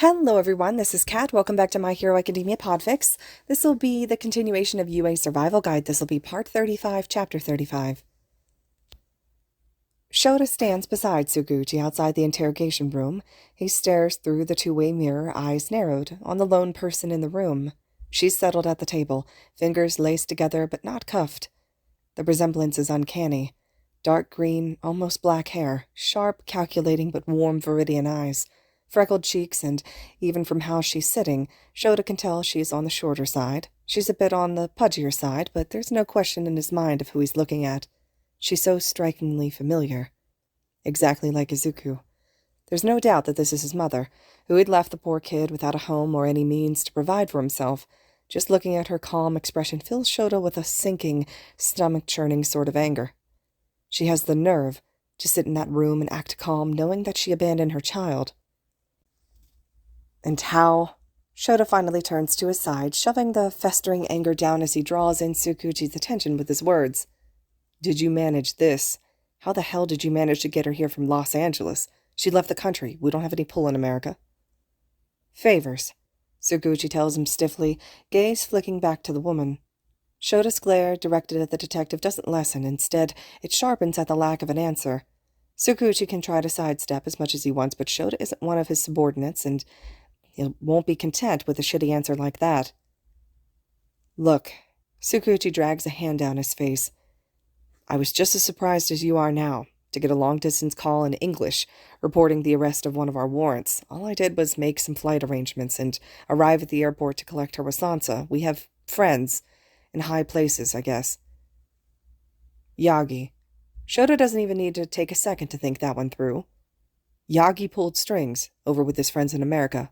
Hello everyone, this is Kat. Welcome back to My Hero Academia Podfics. This will be the continuation of Yuuei Survival Guide. This will be part 35, chapter 35. Shota stands beside Suguchi outside the interrogation room. He stares through the two-way mirror, eyes narrowed, on the lone person in the room. She's settled at the table, fingers laced together but not cuffed. The resemblance is uncanny. Dark green, almost black hair, sharp, calculating but warm viridian eyes. Freckled cheeks, and even from how she's sitting, Shota can tell she's on the shorter side. She's a bit on the pudgier side, but there's no question in his mind of who he's looking at. She's so strikingly familiar. Exactly like Izuku. There's no doubt that this is his mother, who had left the poor kid without a home or any means to provide for himself. Just looking at her calm expression fills Shota with a sinking, stomach-churning sort of anger. She has the nerve to sit in that room and act calm, knowing that she abandoned her child. And how? Shota finally turns to his side, shoving the festering anger down as he draws in Suguchi's attention with his words. Did you manage this? How the hell did you manage to get her here from Los Angeles? She left the country. We don't have any pull in America. Favors, Suguchi tells him stiffly, gaze flicking back to the woman. Shota's glare, directed at the detective, doesn't lessen. Instead, it sharpens at the lack of an answer. Suguchi can try to sidestep as much as he wants, but Shota isn't one of his subordinates, and he won't be content with a shitty answer like that. Look, Suguchi drags a hand down his face. I was just as surprised as you are now, to get a long-distance call in English, reporting the arrest of one of our warrants. All I did was make some flight arrangements and arrive at the airport to collect her with Sansa. We have friends in high places, I guess. Yagi. Shota doesn't even need to take a second to think that one through. Yagi pulled strings over with his friends in America.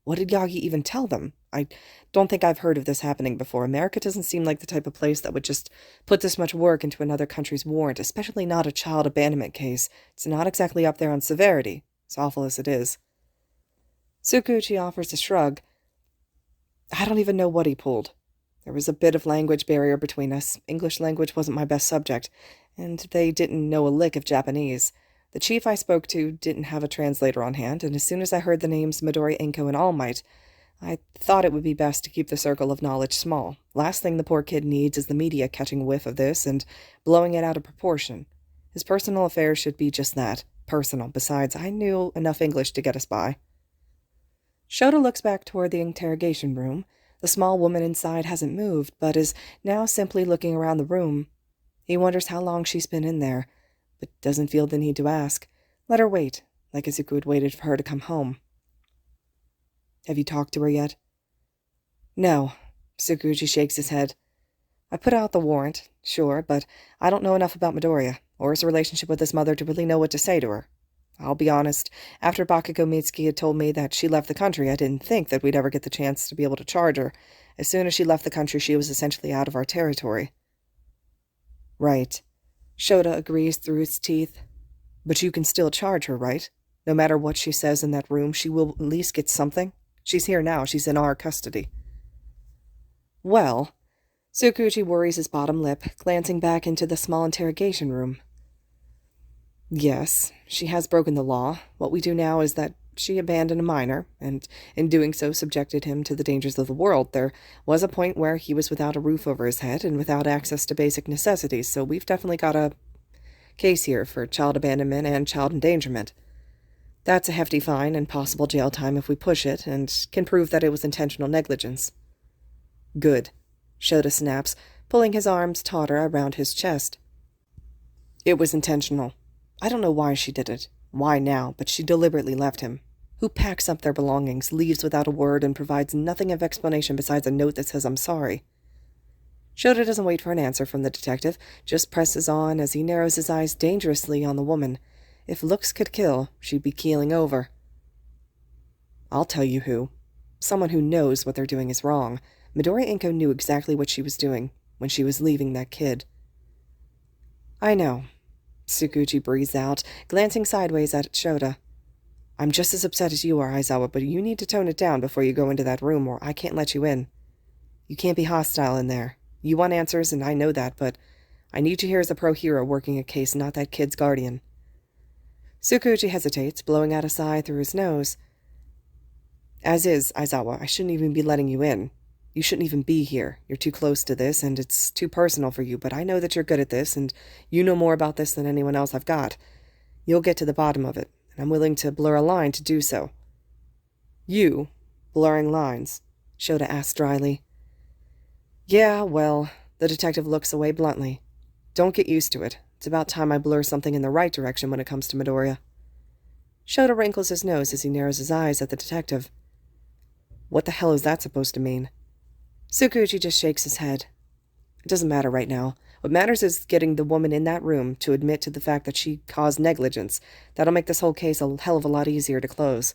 What did Yagi even tell them? I don't think I've heard of this happening before. America doesn't seem like the type of place that would just put this much work into another country's warrant, especially not a child abandonment case. It's not exactly up there on severity, as awful as it is. Suguchi offers a shrug. I don't even know what he pulled. There was a bit of language barrier between us. English language wasn't my best subject, and they didn't know a lick of Japanese. The chief I spoke to didn't have a translator on hand, and as soon as I heard the names Midoriya, Inko, and All Might, I thought it would be best to keep the circle of knowledge small. Last thing the poor kid needs is the media catching a whiff of this and blowing it out of proportion. His personal affairs should be just that, personal. Besides, I knew enough English to get us by. Shota looks back toward the interrogation room. The small woman inside hasn't moved, but is now simply looking around the room. He wonders how long she's been in there, but doesn't feel the need to ask. Let her wait, like Izuku had waited for her to come home. Have you talked to her yet? No, Suguchi shakes his head. I put out the warrant, sure, but I don't know enough about Midoriya, or his relationship with his mother to really know what to say to her. I'll be honest, after Bakugo Mitsuki had told me that she left the country, I didn't think that we'd ever get the chance to be able to charge her. As soon as she left the country, she was essentially out of our territory. Right. Shota agrees through his teeth. But you can still charge her, right? No matter what she says in that room, she will at least get something. She's here now. She's in our custody. Well, Suguchi worries his bottom lip, glancing back into the small interrogation room. Yes, she has broken the law. What we do now is that she abandoned a minor, and in doing so subjected him to the dangers of the world. There was a point where he was without a roof over his head and without access to basic necessities, so we've definitely got a case here for child abandonment and child endangerment. That's a hefty fine and possible jail time if we push it, and can prove that it was intentional negligence. Good, Shota snaps, pulling his arms tauter around his chest. It was intentional. I don't know why she did it, why now, but she deliberately left him. Who packs up their belongings, leaves without a word, and provides nothing of explanation besides a note that says I'm sorry? Shota doesn't wait for an answer from the detective, just presses on as he narrows his eyes dangerously on the woman. If looks could kill, she'd be keeling over. I'll tell you who. Someone who knows what they're doing is wrong. Midoriya Inko knew exactly what she was doing when she was leaving that kid. I know. Suguchi breathes out, glancing sideways at Shota. I'm just as upset as you are, Aizawa, but you need to tone it down before you go into that room, or I can't let you in. You can't be hostile in there. You want answers, and I know that, but I need you here as a pro-hero working a case, not that kid's guardian. Suguchi hesitates, blowing out a sigh through his nose. As is, Aizawa, I shouldn't even be letting you in. You shouldn't even be here. You're too close to this, and it's too personal for you, but I know that you're good at this, and you know more about this than anyone else I've got. You'll get to the bottom of it, and I'm willing to blur a line to do so. You? Blurring lines? Shota asked dryly. Yeah, well, the detective looks away bluntly. Don't get used to it. It's about time I blur something in the right direction when it comes to Midoriya. Shota wrinkles his nose as he narrows his eyes at the detective. What the hell is that supposed to mean? Tsukuchi just shakes his head. It doesn't matter right now. What matters is getting the woman in that room to admit to the fact that she caused negligence. That'll make this whole case a hell of a lot easier to close.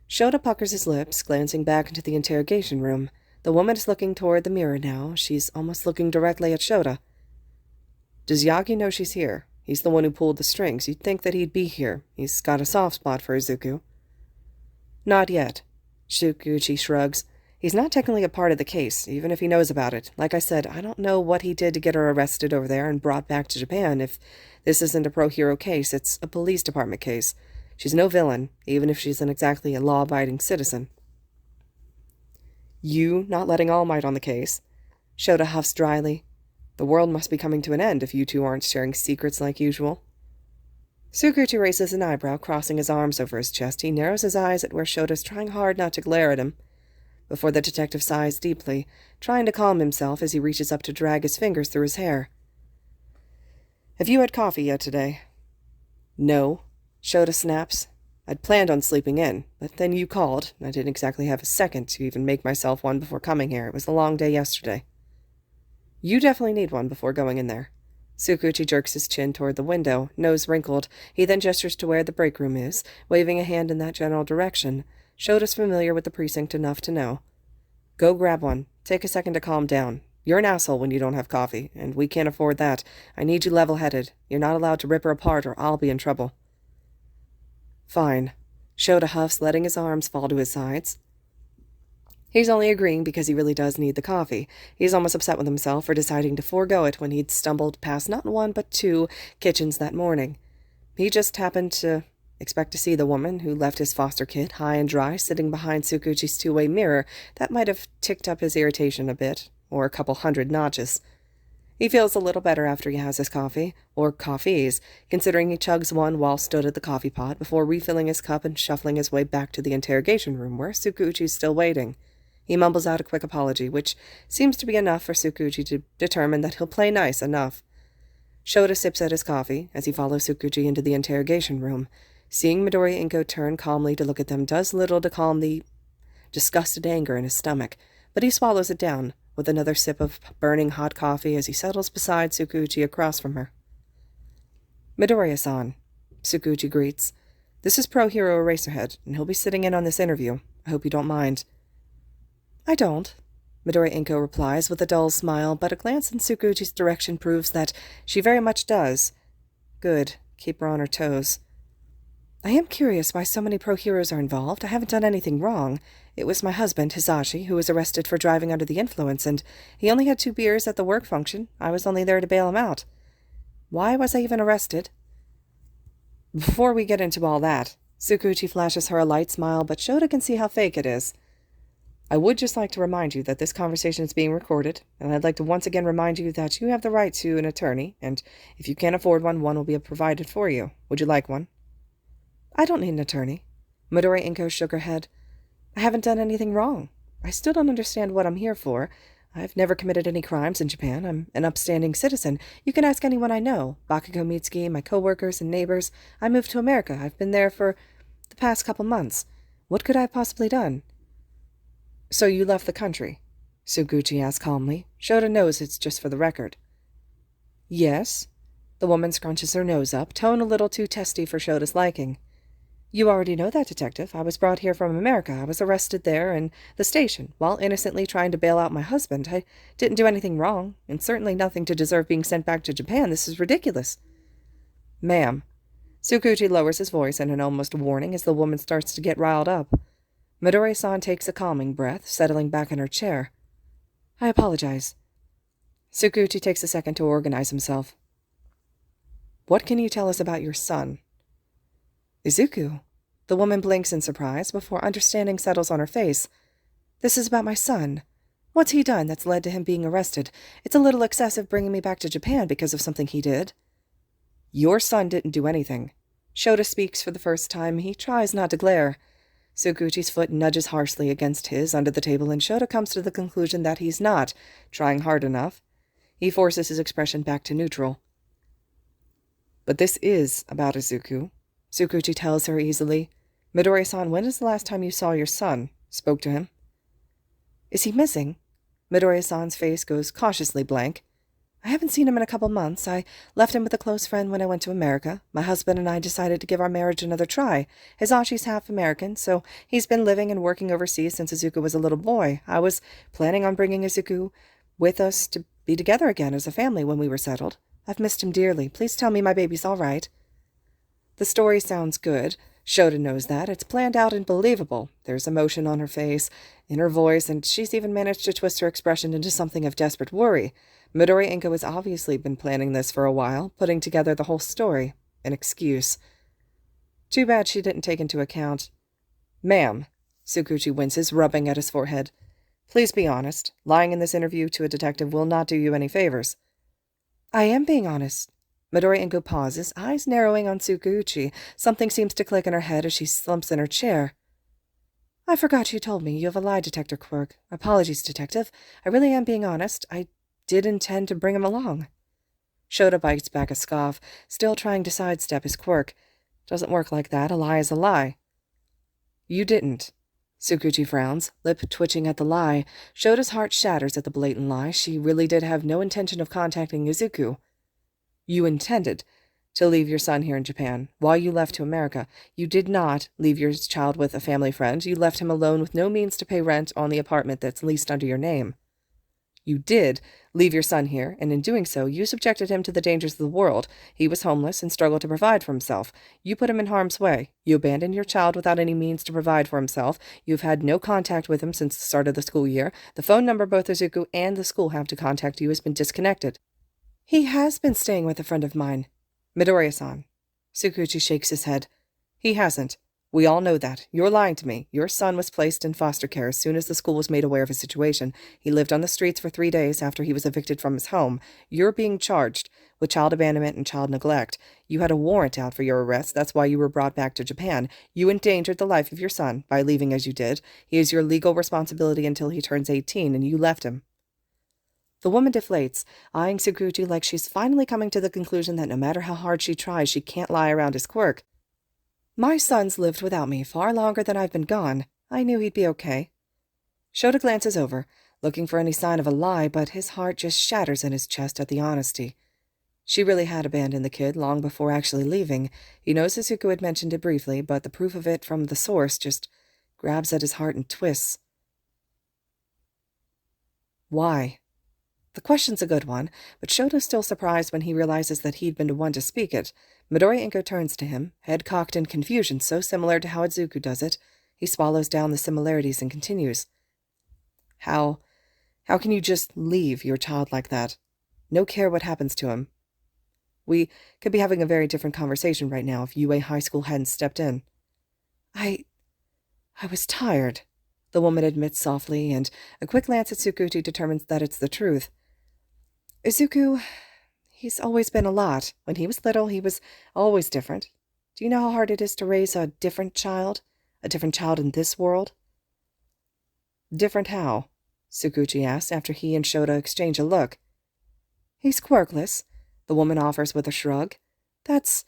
Shota puckers his lips, glancing back into the interrogation room. The woman is looking toward the mirror now. She's almost looking directly at Shota. Does Yagi know she's here? He's the one who pulled the strings. You'd think that he'd be here. He's got a soft spot for Izuku. Not yet. Tsukuchi shrugs. He's not technically a part of the case, even if he knows about it. Like I said, I don't know what he did to get her arrested over there and brought back to Japan. If this isn't a pro-hero case, it's a police department case. She's no villain, even if she's exactly a law-abiding citizen. You not letting All Might on the case? Shota huffs dryly. The world must be coming to an end if you two aren't sharing secrets like usual. Tsukuchi raises an eyebrow, crossing his arms over his chest. He narrows his eyes at where Shota's trying hard not to glare at him. Before the detective sighs deeply, trying to calm himself as he reaches up to drag his fingers through his hair. Have you had coffee yet today? No, Shota snaps. I'd planned on sleeping in, but then you called. I didn't exactly have a second to even make myself one before coming here. It was a long day yesterday. You definitely need one before going in there. Tsukuchi jerks his chin toward the window, nose wrinkled. He then gestures to where the break room is, waving a hand in that general direction. Shota's familiar with the precinct enough to know. Go grab one. Take a second to calm down. You're an asshole when you don't have coffee, and we can't afford that. I need you level-headed. You're not allowed to rip her apart or I'll be in trouble. Fine. Shota huffs, letting his arms fall to his sides. He's only agreeing because he really does need the coffee. He's almost upset with himself for deciding to forego it when he'd stumbled past not one but two kitchens that morning. He just happened to expect to see the woman who left his foster kid high and dry sitting behind Tsukuchi's two-way mirror. That might have ticked up his irritation a bit, or a couple 100 notches. He feels a little better after he has his coffee, or coffees, considering he chugs one while stood at the coffee pot before refilling his cup and shuffling his way back to the interrogation room where Tsukuchi's still waiting. He mumbles out a quick apology, which seems to be enough for Tsukuchi to determine that he'll play nice enough. Shota sips at his coffee as he follows Tsukuchi into the interrogation room. Seeing Midoriya Inko turn calmly to look at them does little to calm the disgusted anger in his stomach, but he swallows it down with another sip of burning hot coffee as he settles beside Tsukuchi across from her. Midoriya-san, Tsukuchi greets. This is Pro Hero Eraserhead, and he'll be sitting in on this interview. I hope you don't mind. I don't, Midoriya Inko replies with a dull smile, but a glance in Tsukuchi's direction proves that she very much does. Good. Keep her on her toes. I am curious why so many pro-heroes are involved. I haven't done anything wrong. It was my husband, Hisashi, who was arrested for driving under the influence, and he only had 2 beers at the work function. I was only there to bail him out. Why was I even arrested? Before we get into all that, Tsukuchi flashes her a light smile, but Shota can see how fake it is. I would just like to remind you that this conversation is being recorded, and I'd like to once again remind you that you have the right to an attorney, and if you can't afford one, one will be provided for you. Would you like one? I don't need an attorney. Midoriya Inko shook her head. I haven't done anything wrong. I still don't understand what I'm here for. I've never committed any crimes in Japan. I'm an upstanding citizen. You can ask anyone I know. Bakugo Mitsuki, my co-workers and neighbors. I moved to America. I've been there for the past couple months. What could I have possibly done? So you left the country? Tsukuchi asked calmly. Shota knows it's just for the record. Yes. The woman scrunches her nose up, tone a little too testy for Shota's liking. You already know that, Detective. I was brought here from America. I was arrested there in the station, while innocently trying to bail out my husband. I didn't do anything wrong, and certainly nothing to deserve being sent back to Japan. This is ridiculous. Ma'am. Tsukuchi lowers his voice in an almost warning as the woman starts to get riled up. Midoriya-san takes a calming breath, settling back in her chair. I apologize. Tsukuchi takes a second to organize himself. What can you tell us about your son? Izuku. The woman blinks in surprise before understanding settles on her face. This is about my son. What's he done that's led to him being arrested? It's a little excessive bringing me back to Japan because of something he did. Your son didn't do anything. Shota speaks for the first time. He tries not to glare. Tsukuchi's foot nudges harshly against his under the table, and Shota comes to the conclusion that he's not trying hard enough. He forces his expression back to neutral. But this is about Izuku, Tsukuchi tells her easily. Midoriya-san, when is the last time you saw your son? Spoke to him? Is he missing? Midoriya-san's face goes cautiously blank. I haven't seen him in a couple months. I left him with a close friend when I went to America. My husband and I decided to give our marriage another try. Hizachi's half American, so he's been living and working overseas since Izuku was a little boy. I was planning on bringing Izuku with us to be together again as a family when we were settled. I've missed him dearly. Please tell me my baby's all right. The story sounds good. Shota knows that. It's planned out and believable. There's emotion on her face, in her voice, and she's even managed to twist her expression into something of desperate worry. Midoriya Inko has obviously been planning this for a while, putting together the whole story. An excuse. Too bad she didn't take into account. Ma'am, Tsukuchi winces, rubbing at his forehead. Please be honest. Lying in this interview to a detective will not do you any favors. I am being honest. Midoriya Inko pauses, eyes narrowing on Tsukuchi. Something seems to click in her head as she slumps in her chair. I forgot you told me you have a lie detector quirk. Apologies, detective. I really am being honest. I did intend to bring him along. Shota bites back a scoff, still trying to sidestep his quirk. Doesn't work like that. A lie is a lie. You didn't. Tsukuchi frowns, lip twitching at the lie. Shota's heart shatters at the blatant lie. She really did have no intention of contacting Izuku. You intended to leave your son here in Japan. While you left to America, you did not leave your child with a family friend. You left him alone with no means to pay rent on the apartment that's leased under your name. You did leave your son here, and in doing so, you subjected him to the dangers of the world. He was homeless and struggled to provide for himself. You put him in harm's way. You abandoned your child without any means to provide for himself. You've had no contact with him since the start of the school year. The phone number both Izuku and the school have to contact you has been disconnected. He has been staying with a friend of mine. Midoriya-san. Tsukuchi shakes his head. He hasn't. We all know that. You're lying to me. Your son was placed in foster care as soon as the school was made aware of his situation. He lived on the streets for 3 days after he was evicted from his home. You're being charged with child abandonment and child neglect. You had a warrant out for your arrest. That's why you were brought back to Japan. You endangered the life of your son by leaving as you did. He is your legal responsibility until he turns 18, and you left him. The woman deflates, eyeing Tsukuchi like she's finally coming to the conclusion that no matter how hard she tries, she can't lie around his quirk. My son's lived without me far longer than I've been gone. I knew he'd be okay. Shota glances over, looking for any sign of a lie, but his heart just shatters in his chest at the honesty. She really had abandoned the kid long before actually leaving. He knows Izuku had mentioned it briefly, but the proof of it from the source just grabs at his heart and twists. Why? The question's a good one, but Shota's still surprised when he realizes that he'd been the one to speak it. Midoriya Inko turns to him, head cocked in confusion so similar to how Izuku does it. He swallows down the similarities and continues. How can you just leave your child like that? No care what happens to him. We could be having a very different conversation right now if Yuuei High School hadn't stepped in. I was tired, the woman admits softly, and a quick glance at Tsukuchi determines that it's the truth. Izuku, he's always been a lot. When he was little, he was always different. Do you know how hard it is to raise a different child? A different child in this world? Different how? Tsukuchi asks after he and Shota exchange a look. He's quirkless, the woman offers with a shrug. That's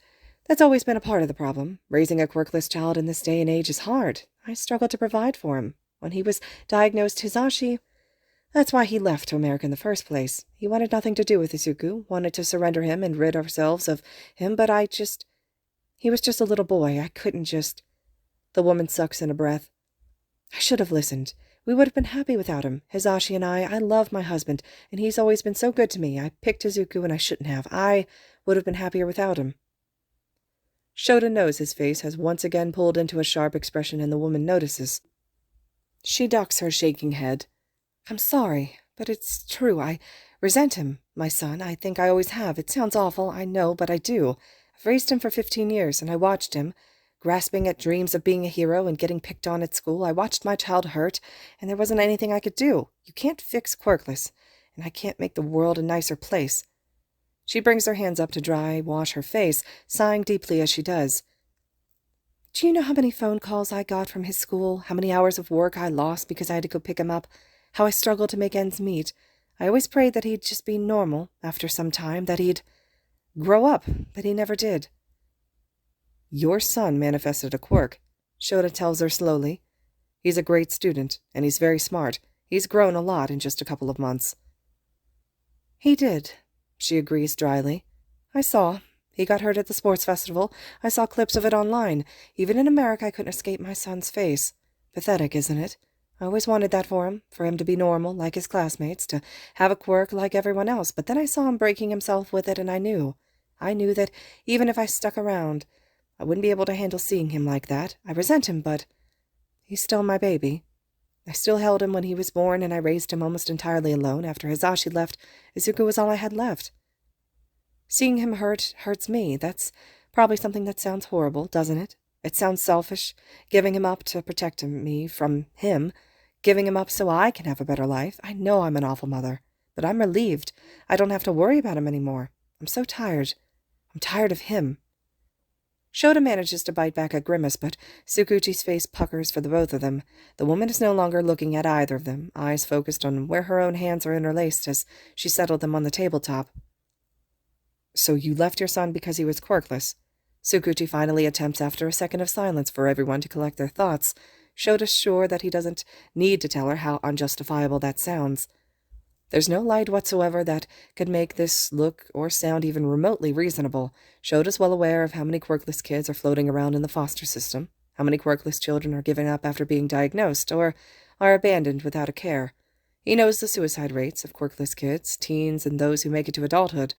always been a part of the problem. Raising a quirkless child in this day and age is hard. I struggled to provide for him. When he was diagnosed Hizashi, that's why he left to America in the first place. He wanted nothing to do with Izuku, wanted to surrender him and rid ourselves of him, but he was just a little boy. I couldn't just... The woman sucks in a breath. I should have listened. We would have been happy without him. Hizashi and I love my husband, and he's always been so good to me. I picked Izuku and I shouldn't have. I would have been happier without him. Shota knows his face has once again pulled into a sharp expression, and the woman notices. She ducks her shaking head. I'm sorry, but it's true. I resent him, my son. I think I always have. It sounds awful, I know, but I do. I've raised him for 15 years, and I watched him grasping at dreams of being a hero and getting picked on at school. I watched my child hurt, and there wasn't anything I could do. You can't fix quirkless, and I can't make the world a nicer place. She brings her hands up to dry wash her face, sighing deeply as she does. Do you know how many phone calls I got from his school? How many hours of work I lost because I had to go pick him up? How I struggled to make ends meet? I always prayed that he'd just be normal after some time, that he'd grow up, but he never did. Your son manifested a quirk, Shota tells her slowly. He's a great student, and he's very smart. He's grown a lot in just a couple of months. He did, she agrees dryly. I saw. He got hurt at the sports festival. I saw clips of it online. Even in America, I couldn't escape my son's face. Pathetic, isn't it? I always wanted that for him to be normal, like his classmates, to have a quirk like everyone else, but then I saw him breaking himself with it, and I knew that even if I stuck around, I wouldn't be able to handle seeing him like that. I resent him, but he's still my baby. I still held him when he was born, and I raised him almost entirely alone. After Hisashi left, Izuku was all I had left. Seeing him hurts me. That's probably something that sounds horrible, doesn't it? It sounds selfish, giving him up to protect me from him, giving him up so I can have a better life. I know I'm an awful mother, but I'm relieved. I don't have to worry about him anymore. I'm so tired. I'm tired of him. Shota manages to bite back a grimace, but Tsukuchi's face puckers for the both of them. The woman is no longer looking at either of them, eyes focused on where her own hands are interlaced as she settled them on the tabletop. So you left your son because he was quirkless? Tsukuchi finally attempts after a second of silence for everyone to collect their thoughts. Shota's sure that he doesn't need to tell her how unjustifiable that sounds. There's no light whatsoever that could make this look or sound even remotely reasonable. Shota's well aware of how many quirkless kids are floating around in the foster system, how many quirkless children are given up after being diagnosed, or are abandoned without a care. He knows the suicide rates of quirkless kids, teens, and those who make it to adulthood.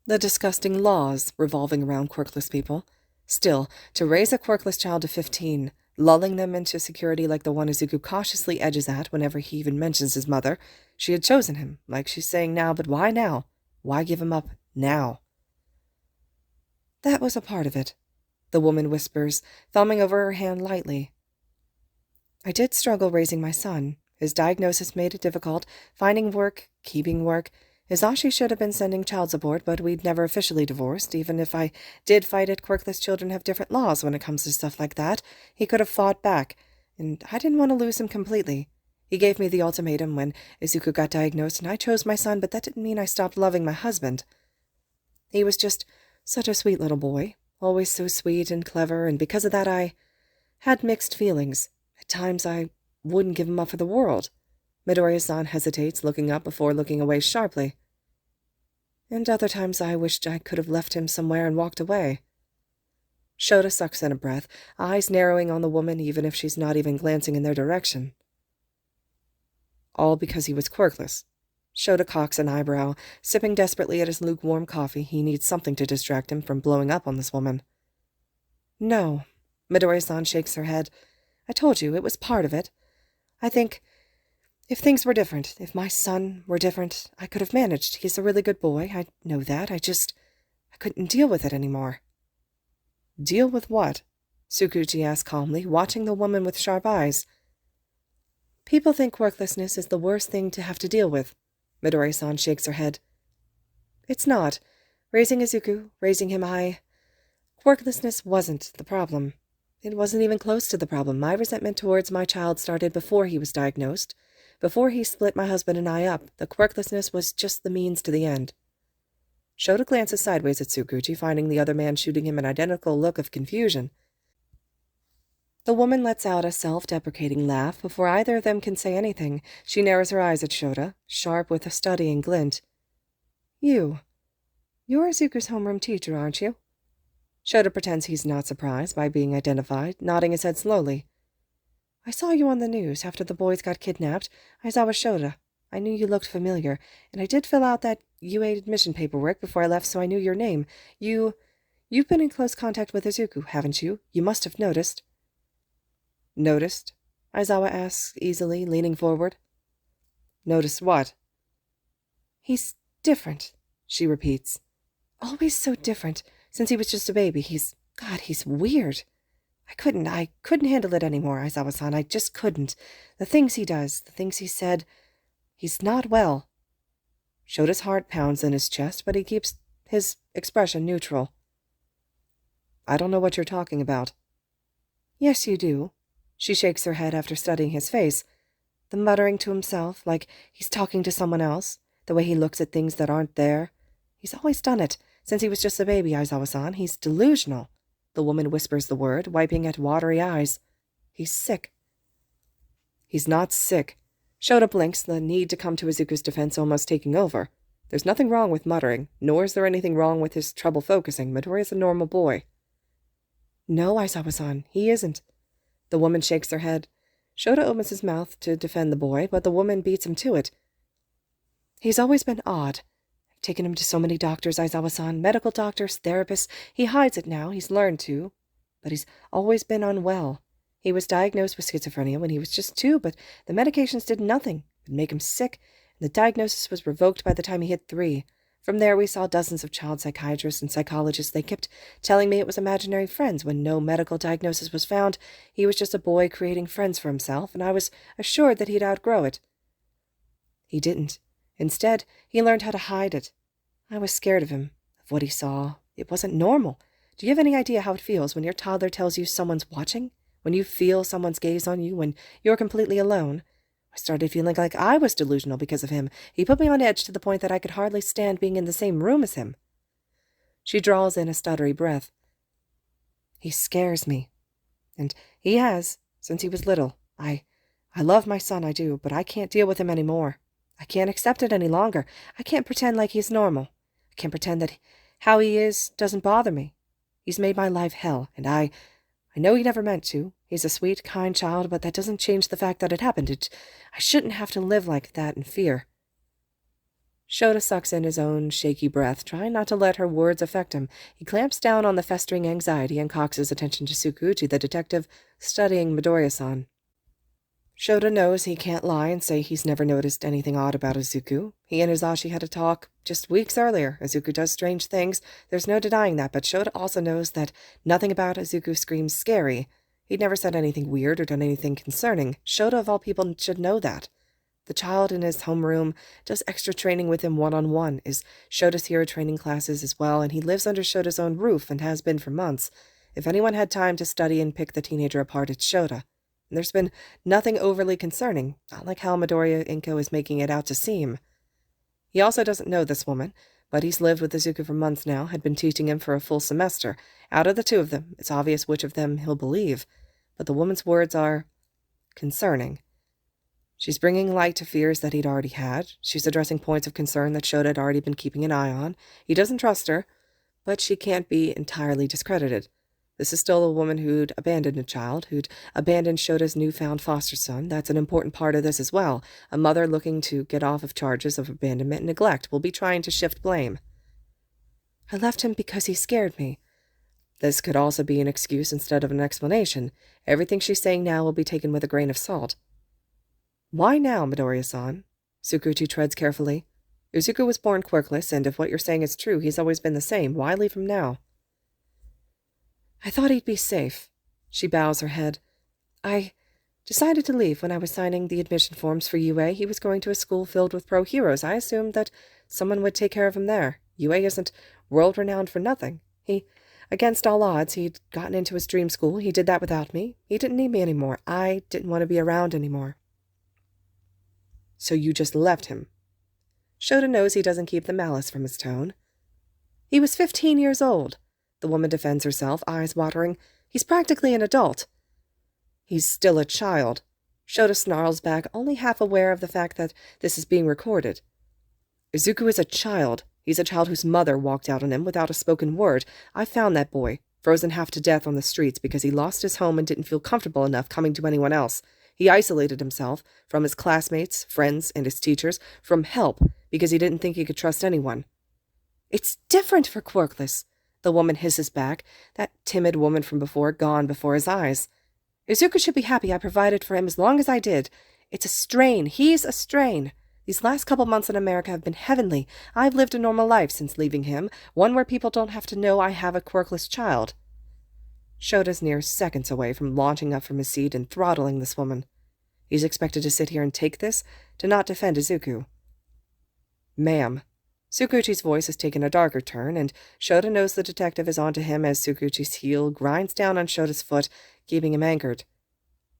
The disgusting laws revolving around quirkless people. Still, to raise a quirkless child to 15, lulling them into security like the one Izuku cautiously edges at whenever he even mentions his mother. She had chosen him, like she's saying now, but why now? Why give him up now? That was a part of it, the woman whispers, thumbing over her hand lightly. I did struggle raising my son. His diagnosis made it difficult, finding work, keeping work. Hisashi should have been sending child support, but we'd never officially divorced. Even if I did fight it, quirkless children have different laws when it comes to stuff like that. He could have fought back, and I didn't want to lose him completely. He gave me the ultimatum when Izuku got diagnosed, and I chose my son, but that didn't mean I stopped loving my husband. He was just such a sweet little boy, always so sweet and clever, and because of that I had mixed feelings. At times I wouldn't give him up for the world. Midoriya-san hesitates, looking up before looking away sharply. And other times I wished I could have left him somewhere and walked away. Shota sucks in a breath, eyes narrowing on the woman even if she's not even glancing in their direction. All because he was quirkless. Shota cocks an eyebrow, sipping desperately at his lukewarm coffee. He needs something to distract him from blowing up on this woman. No, Midoriya-san shakes her head. I told you, it was part of it. I think if things were different, if my son were different, I could have managed. He's a really good boy, I know that. I couldn't deal with it anymore. Deal with what? Tsukuchi asked calmly, watching the woman with sharp eyes. People think quirklessness is the worst thing to have to deal with. Midoriya-san shakes her head. It's not. Raising Izuku, raising him quirklessness wasn't the problem. It wasn't even close to the problem. My resentment towards my child started before he was diagnosed. Before he split my husband and I up, the quirklessness was just the means to the end. Shota glances sideways at Tsukuchi, finding the other man shooting him an identical look of confusion. The woman lets out a self-deprecating laugh. Before either of them can say anything, she narrows her eyes at Shota, sharp with a studying glint. You're Izuku's homeroom teacher, aren't you? Shota pretends he's not surprised by being identified, nodding his head slowly. I saw you on the news after the boys got kidnapped. I saw with Shota. I knew you looked familiar, and I did fill out that Yuuei admission paperwork before I left, so I knew your name. You've been in close contact with Izuku, haven't you? You must have noticed. Noticed? Aizawa asks easily, leaning forward. Noticed what? He's different, she repeats. Always so different. Since he was just a baby, he's weird. I couldn't handle it anymore, Aizawa-san. I just couldn't. The things he does, the things he said. He's not well. Shota's heart pounds in his chest, but he keeps his expression neutral. I don't know what you're talking about. Yes, you do. She shakes her head after studying his face. The muttering to himself, like he's talking to someone else. The way he looks at things that aren't there. He's always done it, since he was just a baby, Aizawa-san. He's delusional. The woman whispers the word, wiping at watery eyes. He's sick. He's not sick. Shota blinks, the need to come to Izuku's defense almost taking over. There's nothing wrong with muttering, nor is there anything wrong with his trouble focusing. Midoriya's a normal boy. No, Aizawa-san, he isn't. The woman shakes her head. Shota opens his mouth to defend the boy, but the woman beats him to it. He's always been odd. I've taken him to so many doctors, Aizawa-san, medical doctors, therapists. He hides it now, he's learned to. But he's always been unwell. He was diagnosed with schizophrenia when he was just 2, but the medications did nothing. It would make him sick, and the diagnosis was revoked by the time he hit 3. From there we saw dozens of child psychiatrists and psychologists. They kept telling me it was imaginary friends. When no medical diagnosis was found, he was just a boy creating friends for himself, and I was assured that he'd outgrow it. He didn't. Instead, he learned how to hide it. I was scared of him, of what he saw. It wasn't normal. Do you have any idea how it feels when your toddler tells you someone's watching? When you feel someone's gaze on you, when you're completely alone? I started feeling like I was delusional because of him. He put me on edge to the point that I could hardly stand being in the same room as him. She draws in a stuttery breath. He scares me. And he has, since he was little. I love my son, I do, but I can't deal with him anymore. I can't accept it any longer. I can't pretend like he's normal. I can't pretend that how he is doesn't bother me. He's made my life hell, and I know he never meant to. He's a sweet, kind child, but that doesn't change the fact that it happened. I shouldn't have to live like that in fear. Shota sucks in his own shaky breath, trying not to let her words affect him. He clamps down on the festering anxiety and cocks his attention to Tsukuchi, the detective, studying Midoriya-san. Shota knows he can't lie and say he's never noticed anything odd about Izuku. He and Izashi had a talk just weeks earlier. Izuku does strange things. There's no denying that, but Shota also knows that nothing about Izuku screams scary. He'd never said anything weird or done anything concerning. Shota, of all people, should know that. The child in his homeroom does extra training with him one-on-one, is Shota's hero training classes as well, and he lives under Shota's own roof and has been for months. If anyone had time to study and pick the teenager apart, it's Shota. And there's been nothing overly concerning, not like how Midoriya Inko is making it out to seem. He also doesn't know this woman, but he's lived with Izuku for months now, had been teaching him for a full semester. Out of the 2 of them, it's obvious which of them he'll believe, but the woman's words are concerning. She's bringing light to fears that he'd already had. She's addressing points of concern that Shota had already been keeping an eye on. He doesn't trust her, but she can't be entirely discredited. This is still a woman who'd abandoned a child, who'd abandoned Shota's newfound foster son. That's an important part of this as well. A mother looking to get off of charges of abandonment and neglect will be trying to shift blame. I left him because he scared me. This could also be an excuse instead of an explanation. Everything she's saying now will be taken with a grain of salt. Why now, Midoriya-san? Tsukuchi treads carefully. Izuku was born quirkless, and if what you're saying is true, he's always been the same. Why leave him now? I thought he'd be safe. She bows her head. I decided to leave when I was signing the admission forms for Yuuei. He was going to a school filled with pro-heroes. I assumed that someone would take care of him there. Yuuei isn't world-renowned for nothing. Against all odds, he'd gotten into his dream school. He did that without me. He didn't need me anymore. I didn't want to be around anymore. So you just left him? Shota knows he doesn't keep the malice from his tone. He was 15 years old. The woman defends herself, eyes watering. He's practically an adult. He's still a child. Shota snarls back, only half aware of the fact that this is being recorded. Izuku is a child. He's a child whose mother walked out on him without a spoken word. I found that boy, frozen half to death on the streets because he lost his home and didn't feel comfortable enough coming to anyone else. He isolated himself from his classmates, friends, and his teachers, from help, because he didn't think he could trust anyone. It's different for Quirkless. The woman hisses back, that timid woman from before gone before his eyes. Izuku should be happy I provided for him as long as I did. It's a strain. He's a strain. These last couple months in America have been heavenly. I've lived a normal life since leaving him, one where people don't have to know I have a quirkless child. Shota's near seconds away from launching up from his seat and throttling this woman. He's expected to sit here and take this, to not defend Izuku. Ma'am. Tsukuchi's voice has taken a darker turn, and Shota knows the detective is onto him as Tsukuchi's heel grinds down on Shota's foot, keeping him anchored.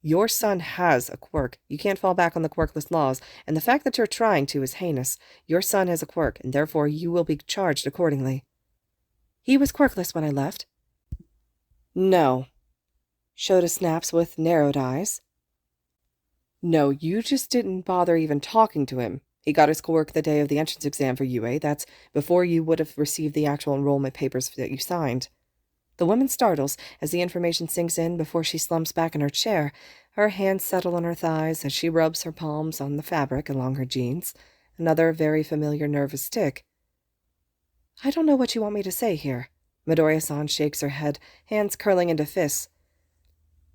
Your son has a quirk. You can't fall back on the quirkless laws, and the fact that you're trying to is heinous. Your son has a quirk, and therefore you will be charged accordingly. He was quirkless when I left. No. Shota snaps with narrowed eyes. No, you just didn't bother even talking to him. He got his quirk the day of the entrance exam for Yuuei. That's before you would have received the actual enrollment papers that you signed. The woman startles as the information sinks in before she slumps back in her chair. Her hands settle on her thighs as she rubs her palms on the fabric along her jeans. Another very familiar nervous tic. I don't know what you want me to say here. Midoriya-san shakes her head, hands curling into fists.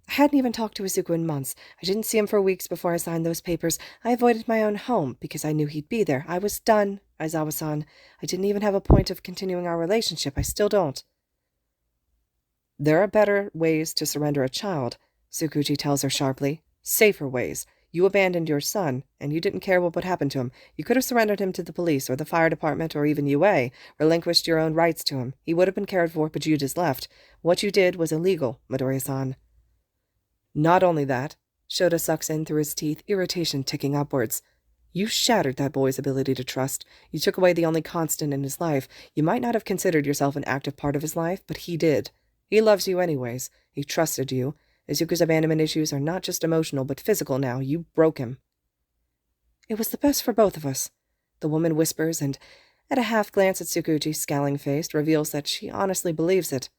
I hadn't even talked to Izuku in months. I didn't see him for weeks before I signed those papers. I avoided my own home because I knew he'd be there. I was done, Aizawa-san. I didn't even have a point of continuing our relationship. I still don't. There are better ways to surrender a child, Tsukuchi tells her sharply. Safer ways. You abandoned your son, and you didn't care what would happen to him. You could have surrendered him to the police or the fire department or even Yuuei, relinquished your own rights to him. He would have been cared for, but you just left. What you did was illegal, Midoriya-san. Not only that, Shota sucks in through his teeth, irritation ticking upwards. You shattered that boy's ability to trust. You took away the only constant in his life. You might not have considered yourself an active part of his life, but he did. He loves you anyways. He trusted you. Izuku's abandonment issues are not just emotional, but physical now. You broke him. It was the best for both of us, the woman whispers, and at a half glance at Tsukuchi, scowling-faced, reveals that she honestly believes it.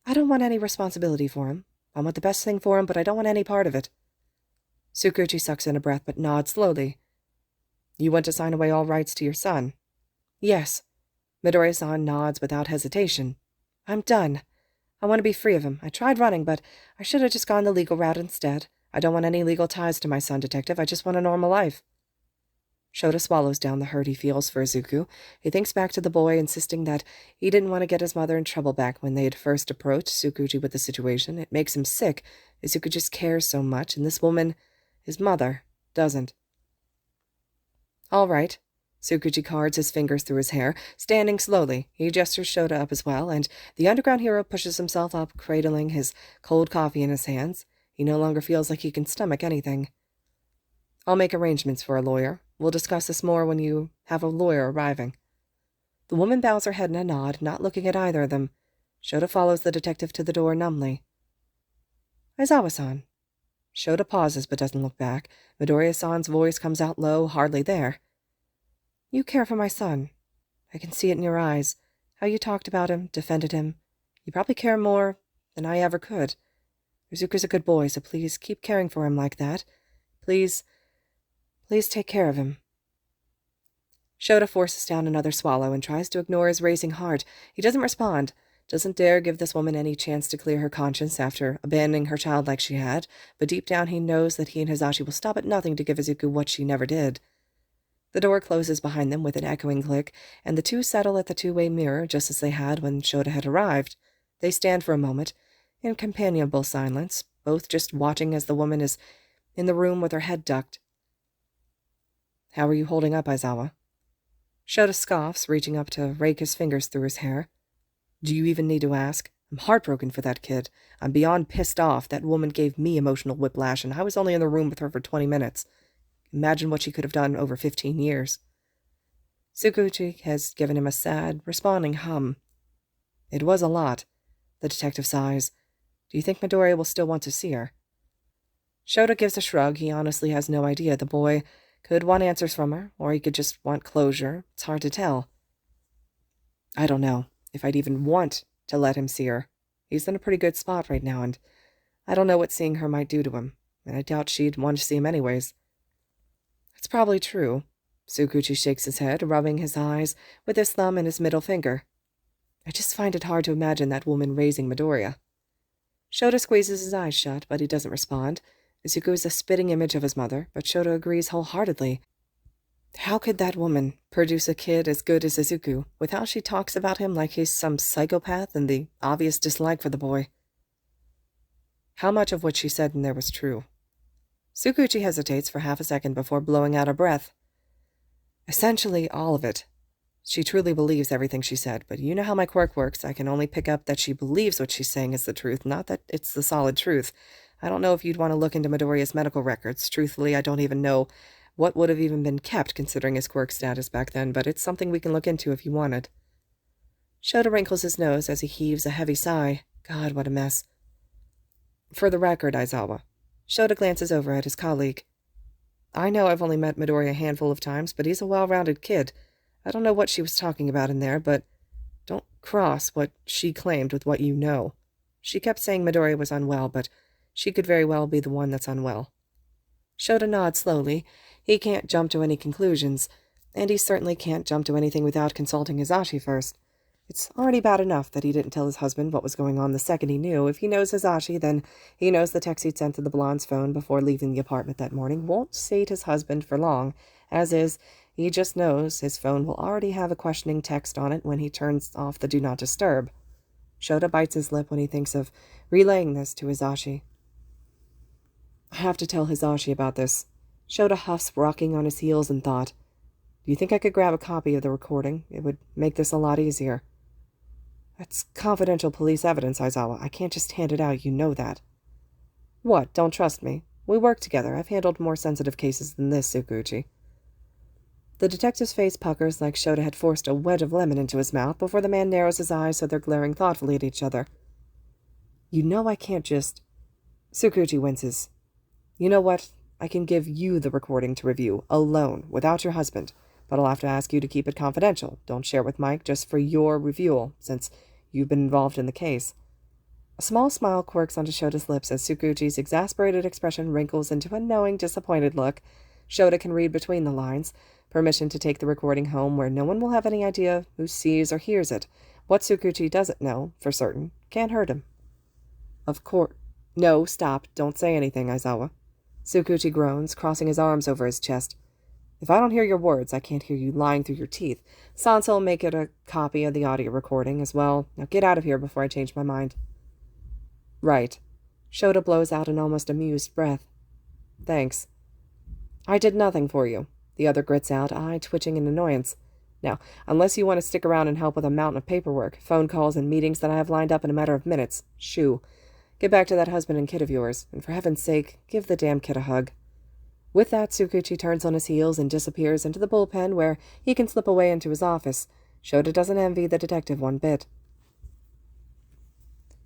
I don't want any responsibility for him. I want the best thing for him, but I don't want any part of it. Tsukuchi sucks in a breath, but nods slowly. You want to sign away all rights to your son? Yes. Midoriya-san nods without hesitation. I'm done. I want to be free of him. I tried running, but I should have just gone the legal route instead. I don't want any legal ties to my son, Detective. I just want a normal life. Shota swallows down the hurt he feels for Izuku. He thinks back to the boy insisting that he didn't want to get his mother in trouble back when they had first approached Tsukuchi with the situation. It makes him sick. Izuku just cares so much, and this woman, his mother, doesn't. All right. Tsukuchi cards his fingers through his hair, standing slowly. He gestures Shota up as well, and the underground hero pushes himself up, cradling his cold coffee in his hands. He no longer feels like he can stomach anything. I'll make arrangements for a lawyer. We'll discuss this more when you have a lawyer arriving. The woman bows her head in a nod, not looking at either of them. Shota follows the detective to the door numbly. Aizawa-san. Shota pauses but doesn't look back. Midoriya-san's voice comes out low, hardly there. You care for my son. I can see it in your eyes. How you talked about him, defended him. You probably care more than I ever could. Izuku's a good boy, so please keep caring for him like that. Please take care of him. Shota forces down another swallow and tries to ignore his racing heart. He doesn't respond, doesn't dare give this woman any chance to clear her conscience after abandoning her child like she had, but deep down he knows that he and Hisashi will stop at nothing to give Izuku what she never did. The door closes behind them with an echoing click, and the two settle at the two-way mirror just as they had when Shota had arrived. They stand for a moment, in companionable silence, both just watching as the woman is in the room with her head ducked. How are you holding up, Aizawa? Shota scoffs, reaching up to rake his fingers through his hair. Do you even need to ask? I'm heartbroken for that kid. I'm beyond pissed off. That woman gave me emotional whiplash, and I was only in the room with her for 20 minutes. Imagine what she could have done over 15 years. Tsukuchi has given him a sad, responding hum. It was a lot. The detective sighs. Do you think Midoriya will still want to see her? Shota gives a shrug. He honestly has no idea. The boy could want answers from her, or he could just want closure. It's hard to tell. I don't know if I'd even want to let him see her. He's in a pretty good spot right now, and I don't know what seeing her might do to him, and I doubt she'd want to see him anyways. It's probably true. Tsukuchi shakes his head, rubbing his eyes with his thumb and his middle finger. I just find it hard to imagine that woman raising Midoriya. Shota squeezes his eyes shut, but he doesn't respond. Izuku is a spitting image of his mother, but Shota agrees wholeheartedly. How could that woman produce a kid as good as Izuku, with how she talks about him like he's some psychopath and the obvious dislike for the boy? How much of what she said in there was true? Tsukuchi hesitates for half a second before blowing out a breath. Essentially, all of it. She truly believes everything she said, but you know how my quirk works. I can only pick up that she believes what she's saying is the truth, not that it's the solid truth. I don't know if you'd want to look into Midoriya's medical records. Truthfully, I don't even know what would have even been kept considering his quirk status back then, but it's something we can look into if you wanted. Shota wrinkles his nose as he heaves a heavy sigh. God, what a mess. For the record, Aizawa. Shota glances over at his colleague. I know I've only met Midoriya a handful of times, but he's a well-rounded kid. I don't know what she was talking about in there, but don't cross what she claimed with what you know. She kept saying Midoriya was unwell, but she could very well be the one that's unwell. Shota nods slowly. He can't jump to any conclusions, and he certainly can't jump to anything without consulting Hisashi first. It's already bad enough that he didn't tell his husband what was going on the second he knew. If he knows Hisashi, then he knows the text he'd sent to the blonde's phone before leaving the apartment that morning won't sate his husband for long. As is, he just knows his phone will already have a questioning text on it when he turns off the Do Not Disturb. Shota bites his lip when he thinks of relaying this to Hisashi. I have to tell Hisashi about this. Shota huffs, rocking on his heels in thought. Do you think I could grab a copy of the recording? It would make this a lot easier. That's confidential police evidence, Aizawa. I can't just hand it out, you know that. What, don't trust me? We work together. I've handled more sensitive cases than this, Tsukuchi. The detective's face puckers like Shota had forced a wedge of lemon into his mouth before the man narrows his eyes so they're glaring thoughtfully at each other. You know I can't just... Tsukuchi winces. You know what? I can give you the recording to review, alone, without your husband, but I'll have to ask you to keep it confidential. Don't share with Mike, just for your review, since you've been involved in the case. A small smile quirks onto Shota's lips as Tsukuchi's exasperated expression wrinkles into a knowing, disappointed look. Shota can read between the lines. Permission to take the recording home where no one will have any idea who sees or hears it. What Tsukuchi doesn't know, for certain, can't hurt him. Of course. No, stop. Don't say anything, Aizawa. Tsukuchi groans, crossing his arms over his chest. If I don't hear your words, I can't hear you lying through your teeth. Sansa will make it a copy of the audio recording as well. Now get out of here before I change my mind. Right. Shota blows out an almost amused breath. Thanks. I did nothing for you. The other grits out, eye twitching in annoyance. Now, unless you want to stick around and help with a mountain of paperwork, phone calls, and meetings that I have lined up in a matter of minutes, shoo. Get back to that husband and kid of yours, and for heaven's sake, give the damn kid a hug. With that, Tsukuchi turns on his heels and disappears into the bullpen where he can slip away into his office. Shota doesn't envy the detective one bit.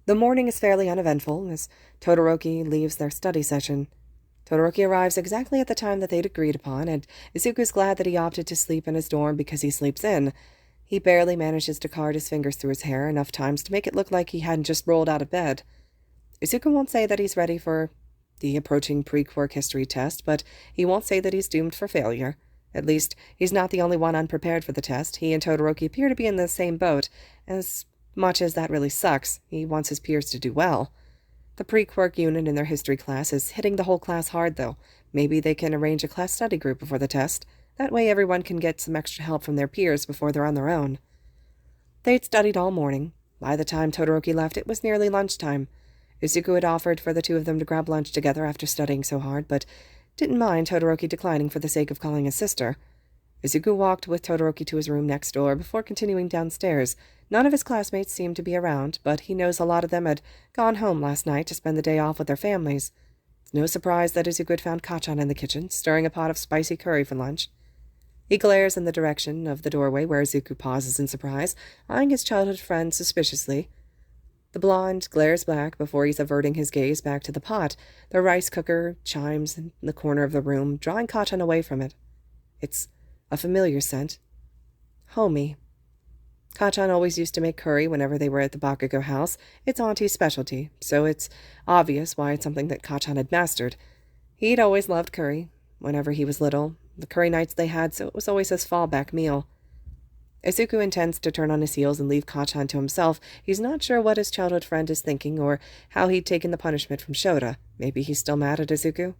The morning is fairly uneventful as Todoroki leaves their study session. Todoroki arrives exactly at the time that they'd agreed upon, and Izuku's glad that he opted to sleep in his dorm because he sleeps in. He barely manages to card his fingers through his hair enough times to make it look like he hadn't just rolled out of bed. Izuku won't say that he's ready for the approaching pre-quirk history test, but he won't say that he's doomed for failure. At least, he's not the only one unprepared for the test. He and Todoroki appear to be in the same boat. As much as that really sucks, he wants his peers to do well. The pre-quirk unit in their history class is hitting the whole class hard, though. Maybe they can arrange a class study group before the test. That way everyone can get some extra help from their peers before they're on their own. They'd studied all morning. By the time Todoroki left, it was nearly lunchtime. Izuku had offered for the two of them to grab lunch together after studying so hard, but didn't mind Todoroki declining for the sake of calling his sister. Izuku walked with Todoroki to his room next door before continuing downstairs. None of his classmates seemed to be around, but he knows a lot of them had gone home last night to spend the day off with their families. It's no surprise that Izuku had found Kacchan in the kitchen, stirring a pot of spicy curry for lunch. He glares in the direction of the doorway where Izuku pauses in surprise, eyeing his childhood friend suspiciously. The blonde glares back before he's averting his gaze back to the pot. The rice cooker chimes in the corner of the room, drawing Kacchan away from it. It's a familiar scent. Homey. Kacchan always used to make curry whenever they were at the Bakugo house. It's Auntie's specialty, so it's obvious why it's something that Kacchan had mastered. He'd always loved curry. Whenever he was little, the curry nights they had, so it was always his fallback meal. Izuku intends to turn on his heels and leave Kacchan to himself. He's not sure what his childhood friend is thinking or how he'd taken the punishment from Shota. Maybe he's still mad at Izuku?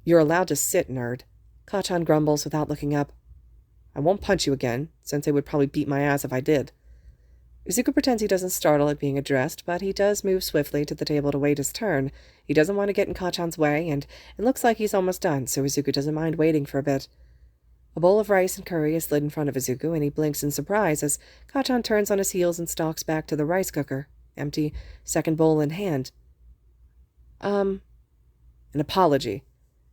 You're allowed to sit, nerd. Kacchan grumbles without looking up. I won't punch you again. Sensei would probably beat my ass if I did. Izuku pretends he doesn't startle at being addressed, but he does move swiftly to the table to wait his turn. He doesn't want to get in Kachan's way, and it looks like he's almost done, so Izuku doesn't mind waiting for a bit. A bowl of rice and curry is slid in front of Izuku, and he blinks in surprise as Kachan turns on his heels and stalks back to the rice cooker, empty, second bowl in hand. An apology.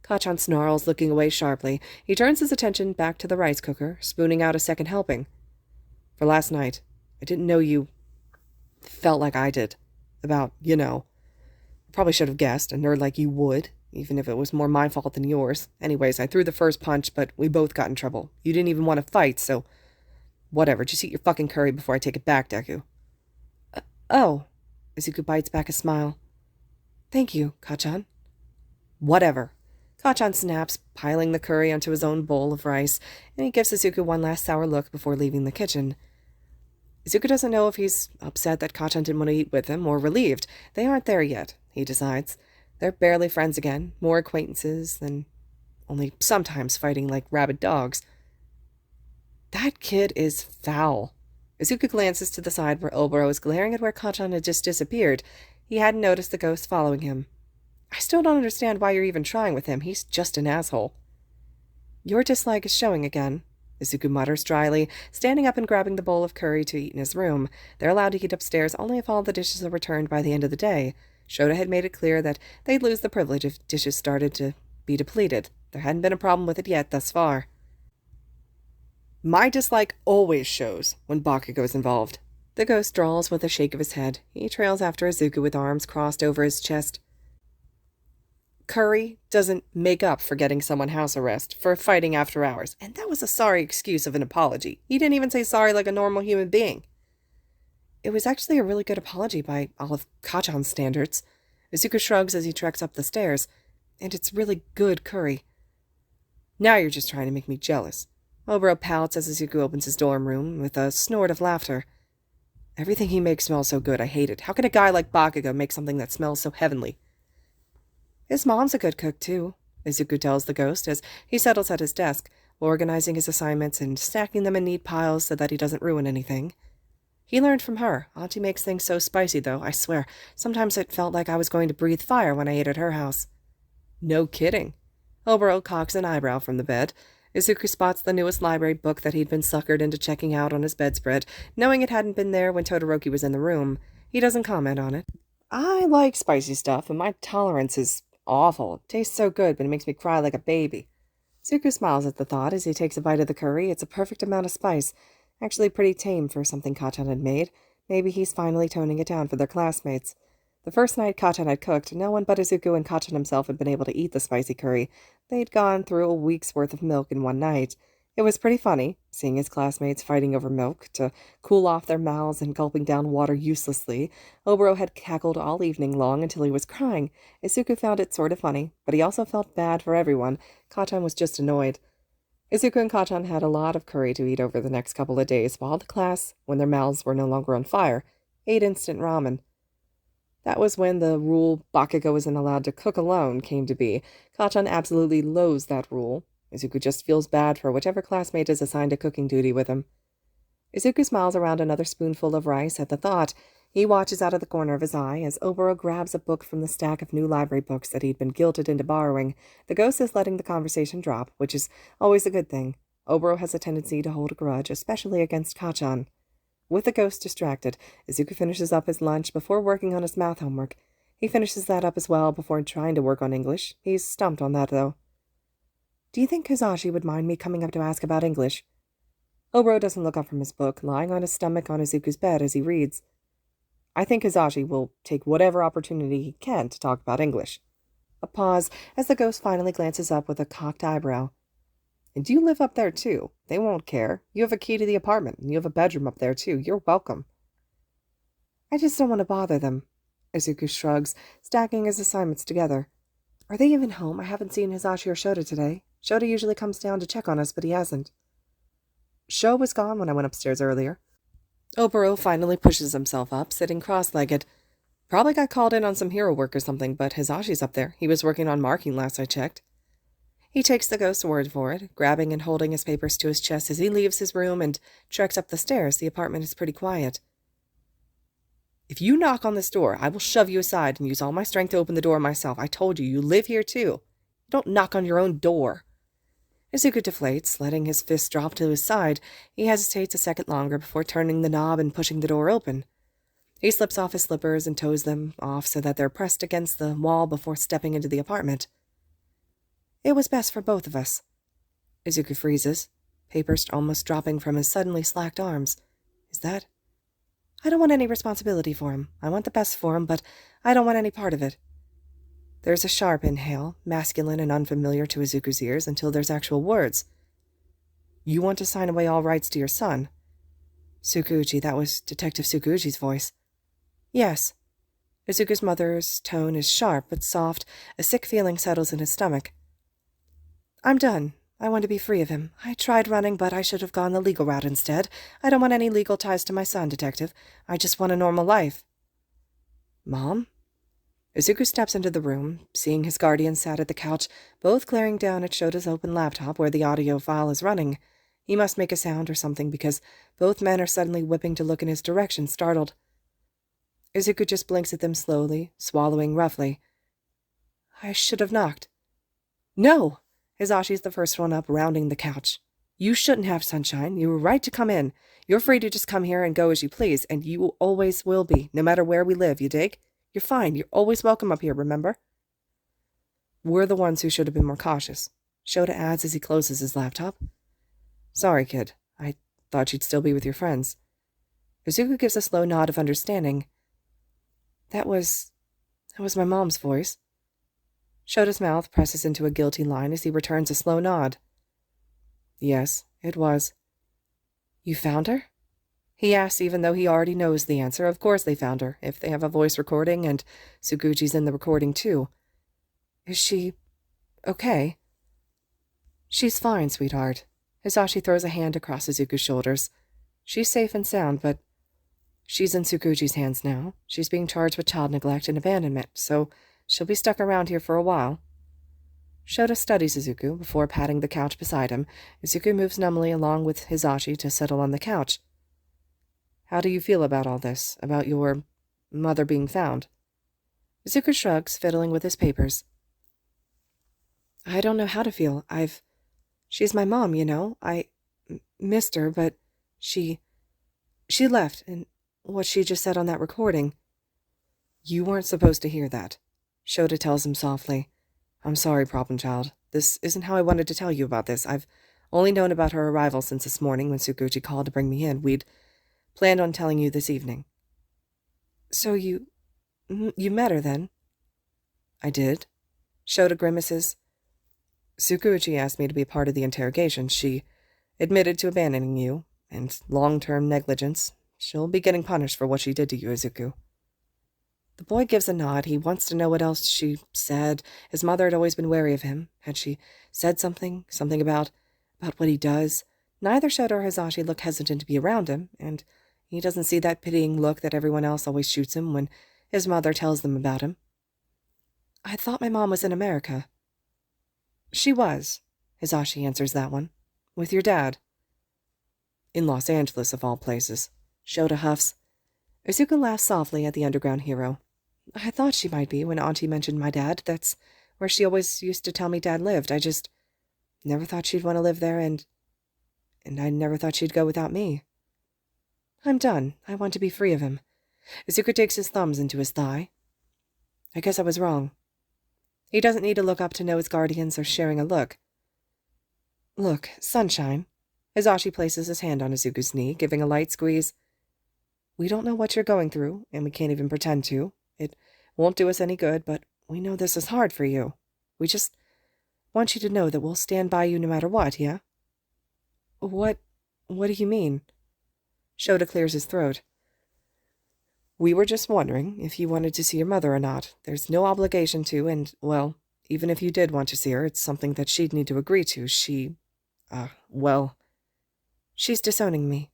Kachan snarls, looking away sharply. He turns his attention back to the rice cooker, spooning out a second helping. For last night, I didn't know you felt like I did. About, I probably should have guessed, a nerd like you would, even if it was more my fault than yours. Anyways, I threw the first punch, but we both got in trouble. You didn't even want to fight, so... Whatever, just eat your fucking curry before I take it back, Deku. Oh. Izuku bites back a smile. Thank you, Kachan. Whatever. Kachan snaps, piling the curry onto his own bowl of rice, and he gives Izuku one last sour look before leaving the kitchen. Izuku doesn't know if he's upset that Kachan didn't want to eat with him, or relieved. They aren't there yet, he decides. They're barely friends again, more acquaintances than only sometimes fighting like rabid dogs. That kid is foul. Izuku glances to the side where Oboro is glaring at where Kachan had just disappeared. He hadn't noticed the ghost following him. I still don't understand why you're even trying with him. He's just an asshole. Your dislike is showing again, Izuku mutters dryly, standing up and grabbing the bowl of curry to eat in his room. They're allowed to eat upstairs only if all the dishes are returned by the end of the day. Shota had made it clear that they'd lose the privilege if dishes started to be depleted. There hadn't been a problem with it yet thus far. My dislike always shows when Bakugo's involved. The ghost drawls with a shake of his head. He trails after Izuku with arms crossed over his chest. Curry doesn't make up for getting someone house arrest for fighting after hours, and that was a sorry excuse of an apology. He didn't even say sorry like a normal human being. It was actually a really good apology by all of Kachan's standards. Izuku shrugs as he treks up the stairs, and it's really good curry. Now you're just trying to make me jealous. Oboro pouts as Izuku opens his dorm room with a snort of laughter. Everything he makes smells so good, I hate it. How can a guy like Bakugo make something that smells so heavenly? His mom's a good cook, too, Izuku tells the ghost as he settles at his desk, organizing his assignments and stacking them in neat piles so that he doesn't ruin anything. He learned from her. Auntie makes things so spicy, though, I swear. Sometimes it felt like I was going to breathe fire when I ate at her house. No kidding. Oboro cocks an eyebrow from the bed. Izuku spots the newest library book that he'd been suckered into checking out on his bedspread, knowing it hadn't been there when Todoroki was in the room. He doesn't comment on it. I like spicy stuff, and my tolerance is awful. It tastes so good, but it makes me cry like a baby. Izuku smiles at the thought as he takes a bite of the curry. It's a perfect amount of spice. Actually pretty tame for something Kachan had made. Maybe he's finally toning it down for their classmates. The first night Kachan had cooked, no one but Izuku and Kachan himself had been able to eat the spicy curry. They'd gone through a week's worth of milk in one night. It was pretty funny, seeing his classmates fighting over milk to cool off their mouths and gulping down water uselessly. Oboro had cackled all evening long until he was crying. Izuku found it sort of funny, but he also felt bad for everyone. Kachan was just annoyed. Izuku and Kachan had a lot of curry to eat over the next couple of days, while the class, when their mouths were no longer on fire, ate instant ramen. That was when the rule Bakugo isn't allowed to cook alone came to be. Kachan absolutely loathes that rule. Izuku just feels bad for whichever classmate is assigned a cooking duty with him. Izuku smiles around another spoonful of rice at the thought. He watches out of the corner of his eye as Oboro grabs a book from the stack of new library books that he'd been guilted into borrowing. The ghost is letting the conversation drop, which is always a good thing. Oboro has a tendency to hold a grudge, especially against Kachan. With the ghost distracted, Izuku finishes up his lunch before working on his math homework. He finishes that up as well before trying to work on English. He's stumped on that, though. Do you think Hizashi would mind me coming up to ask about English? Oboro doesn't look up from his book, lying on his stomach on Izuku's bed as he reads. I think Hizashi will take whatever opportunity he can to talk about English. A pause as the ghost finally glances up with a cocked eyebrow. And you live up there, too. They won't care. You have a key to the apartment, and you have a bedroom up there, too. You're welcome. I just don't want to bother them. Izuku shrugs, stacking his assignments together. Are they even home? I haven't seen Hizashi or Shota today. Shota usually comes down to check on us, but he hasn't. Sho was gone when I went upstairs earlier. Oboro finally pushes himself up, sitting cross-legged. Probably got called in on some hero work or something, but Hizashi's up there. He was working on marking last I checked. He takes the ghost's word for it, grabbing and holding his papers to his chest as he leaves his room and treks up the stairs. The apartment is pretty quiet. If you knock on this door, I will shove you aside and use all my strength to open the door myself. I told you, you live here too. You don't knock on your own door. Izuku deflates, letting his fist drop to his side. He hesitates a second longer before turning the knob and pushing the door open. He slips off his slippers and toes them off so that they're pressed against the wall before stepping into the apartment. It was best for both of us. Izuku freezes, papers almost dropping from his suddenly slacked arms. Is that? I don't want any responsibility for him. I want the best for him, but I don't want any part of it. There's a sharp inhale, masculine and unfamiliar to Izuku's ears, until there's actual words. You want to sign away all rights to your son? Tsukuuchi, that was Detective Tsukuuchi's voice. Yes. Izuku's mother's tone is sharp but soft. A sick feeling settles in his stomach. I'm done. I want to be free of him. I tried running, but I should have gone the legal route instead. I don't want any legal ties to my son, Detective. I just want a normal life. Mom? Izuku steps into the room, seeing his guardian sat at the couch, both glaring down at Shota's open laptop where the audio file is running. He must make a sound or something because both men are suddenly whipping to look in his direction, startled. Izuku just blinks at them slowly, swallowing roughly. I should have knocked. No! Hisashi's the first one up, rounding the couch. You shouldn't have, Sunshine. You were right to come in. You're free to just come here and go as you please, and you always will be, no matter where we live, you dig? You're fine. You're always welcome up here, remember? We're the ones who should have been more cautious, Shota adds as he closes his laptop. Sorry, kid. I thought you'd still be with your friends. Izuku gives a slow nod of understanding. That was my mom's voice. Shota's mouth presses into a guilty line as he returns a slow nod. Yes, it was. You found her? He asks even though he already knows the answer. Of course they found her, if they have a voice recording, and Tsukuchi's in the recording too. Is she okay? She's fine, sweetheart. Hisashi throws a hand across Izuku's shoulders. She's safe and sound, but she's in Tsukuchi's hands now. She's being charged with child neglect and abandonment, so she'll be stuck around here for a while. Shota studies Izuku before patting the couch beside him. Izuku moves numbly along with Hisashi to settle on the couch. How do you feel about all this, about your mother being found? Izuku shrugs, fiddling with his papers. I don't know how to feel. She's my mom, you know. I missed her, but she left, and what she just said on that recording. You weren't supposed to hear that, Shota tells him softly. I'm sorry, problem child. This isn't how I wanted to tell you about this. I've only known about her arrival since this morning when Tsukuchi called to bring me in. We'd planned on telling you this evening. So you met her then? I did. Shota grimaces. Tsukuchi asked me to be part of the interrogation. She admitted to abandoning you, and long-term negligence. She'll be getting punished for what she did to you, Izuku. The boy gives a nod. He wants to know what else she said. His mother had always been wary of him. Had she said something about what he does? Neither Shota or Hisashi look hesitant to be around him, and he doesn't see that pitying look that everyone else always shoots him when his mother tells them about him. I thought my mom was in America. She was, Hisashi answers that one. With your dad. In Los Angeles, of all places. Shota huffs. Izuku laughs softly at the underground hero. I thought she might be when Auntie mentioned my dad. That's where she always used to tell me Dad lived. I just never thought she'd want to live there, and I never thought she'd go without me. I'm done. I want to be free of him. Izuku digs his thumbs into his thigh. I guess I was wrong. He doesn't need to look up to know his guardians are sharing a look. Look, Sunshine. Hisashi places his hand on Izuku's knee, giving a light squeeze. We don't know what you're going through, and we can't even pretend to. It won't do us any good, but we know this is hard for you. We just want you to know that we'll stand by you no matter what, yeah? What do you mean? Shota clears his throat. We were just wondering if you wanted to see your mother or not. There's no obligation to, and, well, even if you did want to see her, it's something that she'd need to agree to. She's disowning me.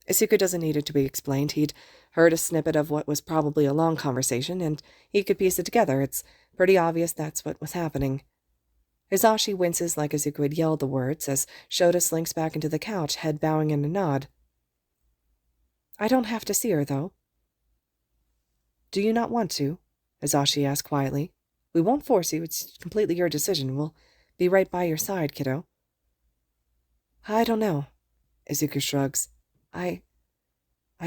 Izuku doesn't need it to be explained. He'd heard a snippet of what was probably a long conversation, and he could piece it together. It's pretty obvious that's what was happening. Hisashi winces like Izuku had yelled the words as Shota slinks back into the couch, head bowing in a nod. I don't have to see her, though. Do you not want to? Hisashi asked quietly. We won't force you. It's completely your decision. We'll be right by your side, kiddo. I don't know. Izuku shrugs. I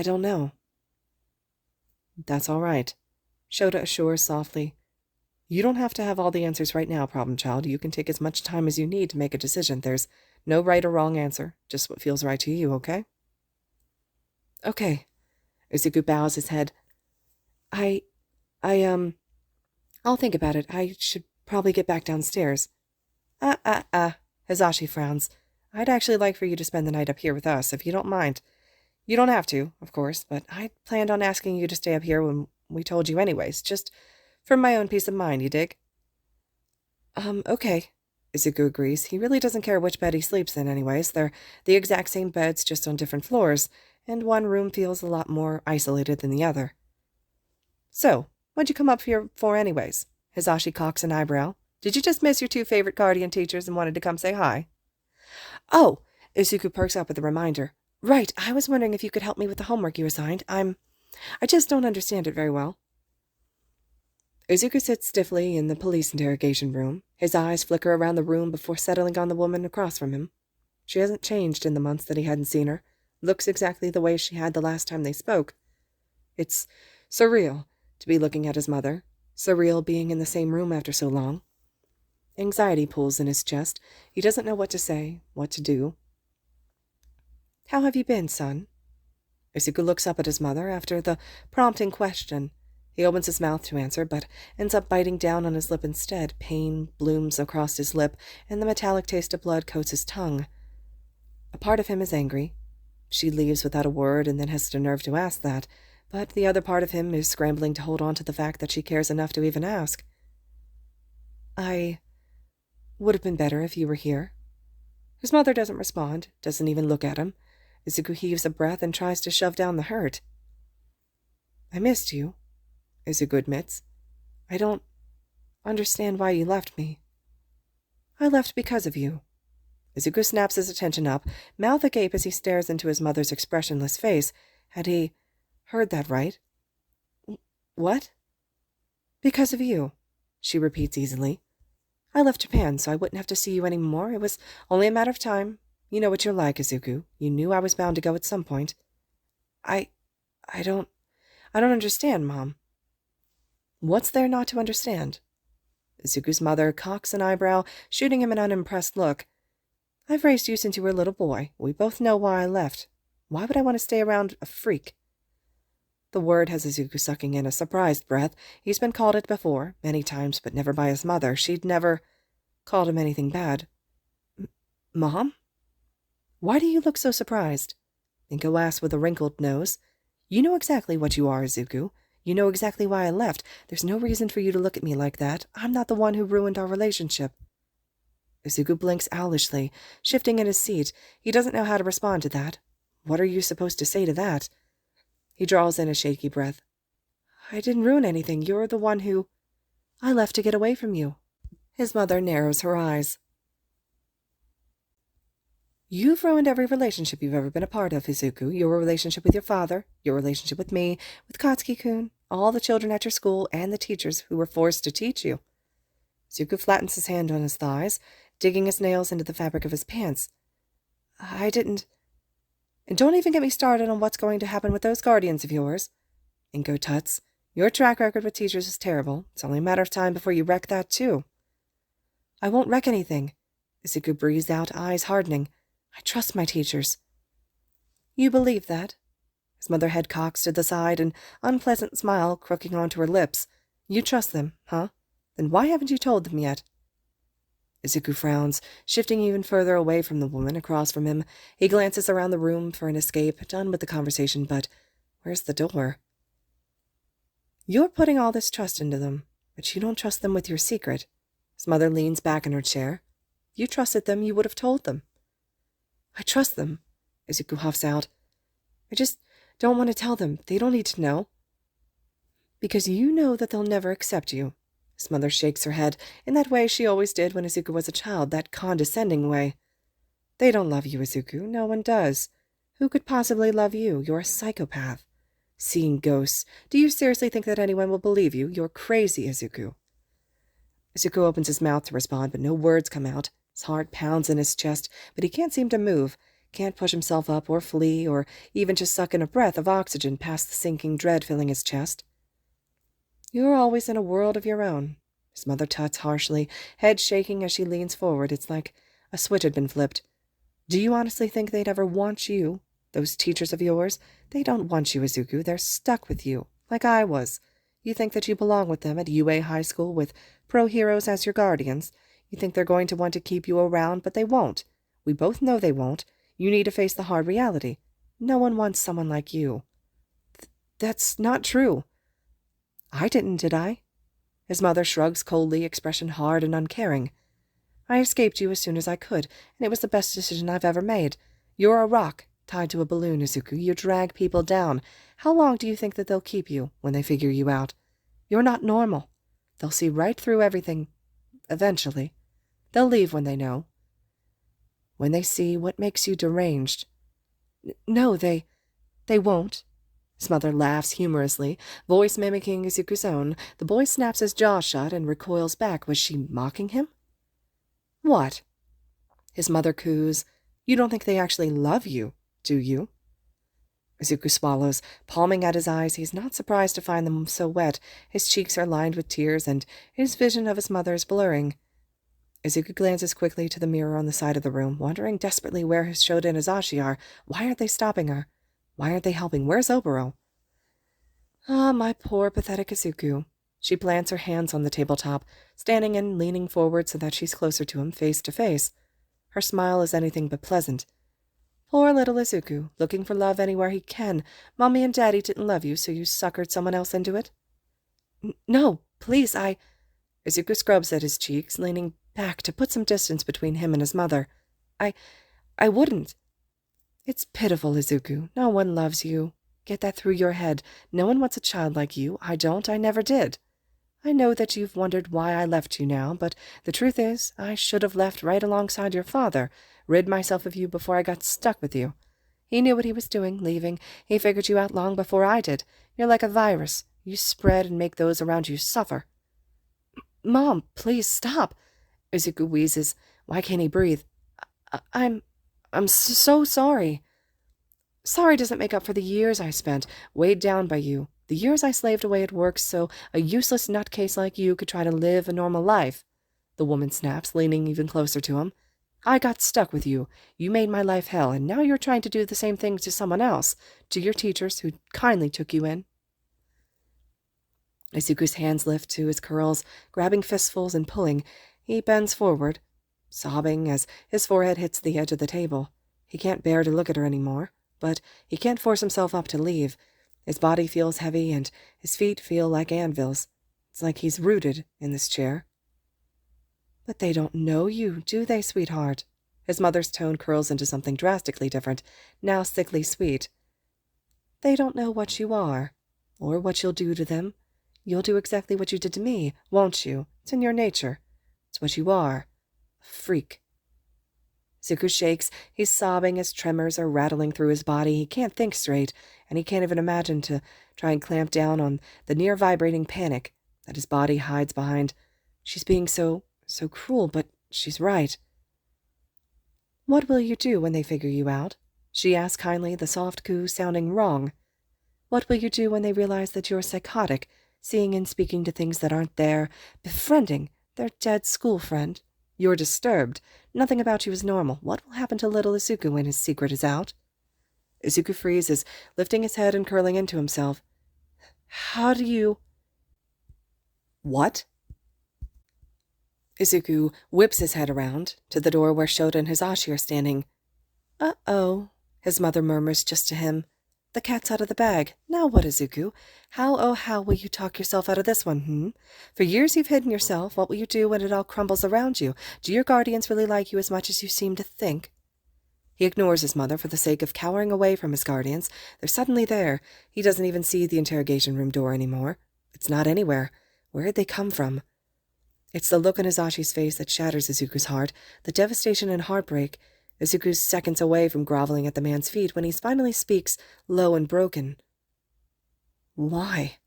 don't know. That's all right. Shota assures softly. You don't have to have all the answers right now, problem child. You can take as much time as you need to make a decision. There's no right or wrong answer, just what feels right to you, okay? Okay. Izuku bows his head. I'll think about it. I should probably get back downstairs. Hisashi frowns. I'd actually like for you to spend the night up here with us, if you don't mind. You don't have to, of course, but I planned on asking you to stay up here when we told you anyways, just for my own peace of mind, you dig? Okay, Izuku agrees. He really doesn't care which bed he sleeps in anyways. They're the exact same beds, just on different floors, and one room feels a lot more isolated than the other. So, what'd you come up here for anyways? Hisashi cocks an eyebrow. Did you just miss your two favorite guardian teachers and wanted to come say hi? Oh, Izuku perks up at the reminder. Right, I was wondering if you could help me with the homework you assigned. I just don't understand it very well. Izuku sits stiffly in the police interrogation room. His eyes flicker around the room before settling on the woman across from him. She hasn't changed in the months that he hadn't seen her. Looks exactly the way she had the last time they spoke. It's surreal to be looking at his mother. Surreal being in the same room after so long. Anxiety pulls in his chest. He doesn't know what to say, what to do. How have you been, son? Izuku looks up at his mother after the prompting question. He opens his mouth to answer, but ends up biting down on his lip instead. Pain blooms across his lip, and the metallic taste of blood coats his tongue. A part of him is angry. She leaves without a word and then has the nerve to ask that, but the other part of him is scrambling to hold on to the fact that she cares enough to even ask. I would have been better if you were here. His mother doesn't respond, doesn't even look at him. Izuku heaves a breath and tries to shove down the hurt. I missed you, Izuku admits. I don't understand why you left me. I left because of you. Izuku snaps his attention up, mouth agape as he stares into his mother's expressionless face. Had he heard that right? What? Because of you, she repeats easily. I left Japan so I wouldn't have to see you anymore. It was only a matter of time. You know what you're like, Izuku. You knew I was bound to go at some point. I don't understand, Mom. What's there not to understand? Izuku's mother cocks an eyebrow, shooting him an unimpressed look. I've raised you since you were a little boy. We both know why I left. Why would I want to stay around a freak? The word has Izuku sucking in a surprised breath. He's been called it before, many times, but never by his mother. She'd never called him anything bad. Mom? Why do you look so surprised? Inko asked with a wrinkled nose. You know exactly what you are, Izuku. You know exactly why I left. There's no reason for you to look at me like that. I'm not the one who ruined our relationship. Izuku blinks owlishly, shifting in his seat. He doesn't know how to respond to that. What are you supposed to say to that? He draws in a shaky breath. I didn't ruin anything. You're the one who... I left to get away from you. His mother narrows her eyes. You've ruined every relationship you've ever been a part of, Izuku. Your relationship with your father, your relationship with me, with Katsuki-kun, all the children at your school, and the teachers who were forced to teach you. Izuku flattens his hand on his thighs, digging his nails into the fabric of his pants. I didn't... And don't even get me started on what's going to happen with those guardians of yours. Inko tuts. Your track record with teachers is terrible. It's only a matter of time before you wreck that, too. I won't wreck anything. Izuku breathes out, eyes hardening. I trust my teachers. You believe that? His mother head cocks to the side, an unpleasant smile crooking onto her lips. You trust them, huh? Then why haven't you told them yet? Izuku frowns, shifting even further away from the woman across from him. He glances around the room for an escape, done with the conversation, but where's the door? You're putting all this trust into them, but you don't trust them with your secret. His mother leans back in her chair. If you trusted them, you would have told them. I trust them, Izuku huffs out. I just don't want to tell them. They don't need to know. Because you know that they'll never accept you. His mother shakes her head in that way she always did when Izuku was a child, that condescending way. They don't love you, Izuku. No one does. Who could possibly love you? You're a psychopath. Seeing ghosts. Do you seriously think that anyone will believe you? You're crazy, Izuku. Izuku opens his mouth to respond, but no words come out. His heart pounds in his chest, but he can't seem to move. Can't push himself up or flee or even just suck in a breath of oxygen past the sinking dread filling his chest. You're always in a world of your own, his mother tuts harshly, head shaking as she leans forward. It's like a switch had been flipped. Do you honestly think they'd ever want you? Those teachers of yours? They don't want you, Izuku. They're stuck with you, like I was. You think that you belong with them at Yuuei High School with pro heroes as your guardians. You think they're going to want to keep you around, but they won't. We both know they won't. You need to face the hard reality. No one wants someone like you. That's not true. I didn't, did I? His mother shrugs coldly, expression hard and uncaring. I escaped you as soon as I could, and it was the best decision I've ever made. You're a rock, tied to a balloon, Izuku. You drag people down. How long do you think that they'll keep you when they figure you out? You're not normal. They'll see right through everything. Eventually. They'll leave when they know. When they see what makes you deranged. No, they won't. His mother laughs humorously, voice mimicking Izuku's own. The boy snaps his jaw shut and recoils back. Was she mocking him? What? His mother coos. You don't think they actually love you, do you? Izuku swallows, palming at his eyes. He's not surprised to find them so wet. His cheeks are lined with tears, and his vision of his mother is blurring. Izuku glances quickly to the mirror on the side of the room, wondering desperately where his Shoda and Hisashi are. Why aren't they stopping her? Why aren't they helping? Where's Oboro? Ah, my poor, pathetic Izuku. She plants her hands on the tabletop, standing and leaning forward so that she's closer to him, face to face. Her smile is anything but pleasant. Poor little Izuku, looking for love anywhere he can. Mommy and Daddy didn't love you, so you suckered someone else into it? No, please, Izuku scrubs at his cheeks, leaning back to put some distance between him and his mother. I wouldn't. It's pitiful, Izuku. No one loves you. Get that through your head. No one wants a child like you. I don't. I never did. I know that you've wondered why I left you now, but the truth is, I should have left right alongside your father, rid myself of you before I got stuck with you. He knew what he was doing, leaving. He figured you out long before I did. You're like a virus. You spread and make those around you suffer. Mom, please stop. Izuku wheezes. Why can't he breathe? I'm so sorry. Sorry doesn't make up for the years I spent, weighed down by you. The years I slaved away at work so a useless nutcase like you could try to live a normal life. The woman snaps, leaning even closer to him. I got stuck with you. You made my life hell, and now you're trying to do the same thing to someone else, to your teachers who kindly took you in. Izuku's hands lift to his curls, grabbing fistfuls and pulling. He bends forward, sobbing as his forehead hits the edge of the table. He can't bear to look at her anymore, but he can't force himself up to leave. His body feels heavy, and his feet feel like anvils. It's like he's rooted in this chair. But they don't know you, do they, sweetheart? His mother's tone curls into something drastically different, now sickly sweet. They don't know what you are, or what you'll do to them. You'll do exactly what you did to me, won't you? It's in your nature. It's what you are. A freak. Izuku shakes. He's sobbing as tremors are rattling through his body. He can't think straight, and he can't even imagine to try and clamp down on the near-vibrating panic that his body hides behind. She's being so cruel, but she's right. What will you do when they figure you out? She asks kindly, the soft coo sounding wrong. What will you do when they realize that you're psychotic, seeing and speaking to things that aren't there, befriending their dead school friend? You're disturbed. Nothing about you is normal. What will happen to little Izuku when his secret is out? Izuku freezes, lifting his head and curling into himself. How do you... What? Izuku whips his head around to the door where Shoda and Hisashi are standing. Uh-oh, his mother murmurs just to him. The cat's out of the bag. Now what, Izuku? How will you talk yourself out of this one, For years you've hidden yourself. What will you do when it all crumbles around you? Do your guardians really like you as much as you seem to think? He ignores his mother for the sake of cowering away from his guardians. They're suddenly there. He doesn't even see the interrogation room door anymore. It's not anywhere. Where had they come from? It's the look on Hisashi's face that shatters Izuku's heart, the devastation and heartbreak. Izuku's seconds away from groveling at the man's feet when he finally speaks, low and broken. Why?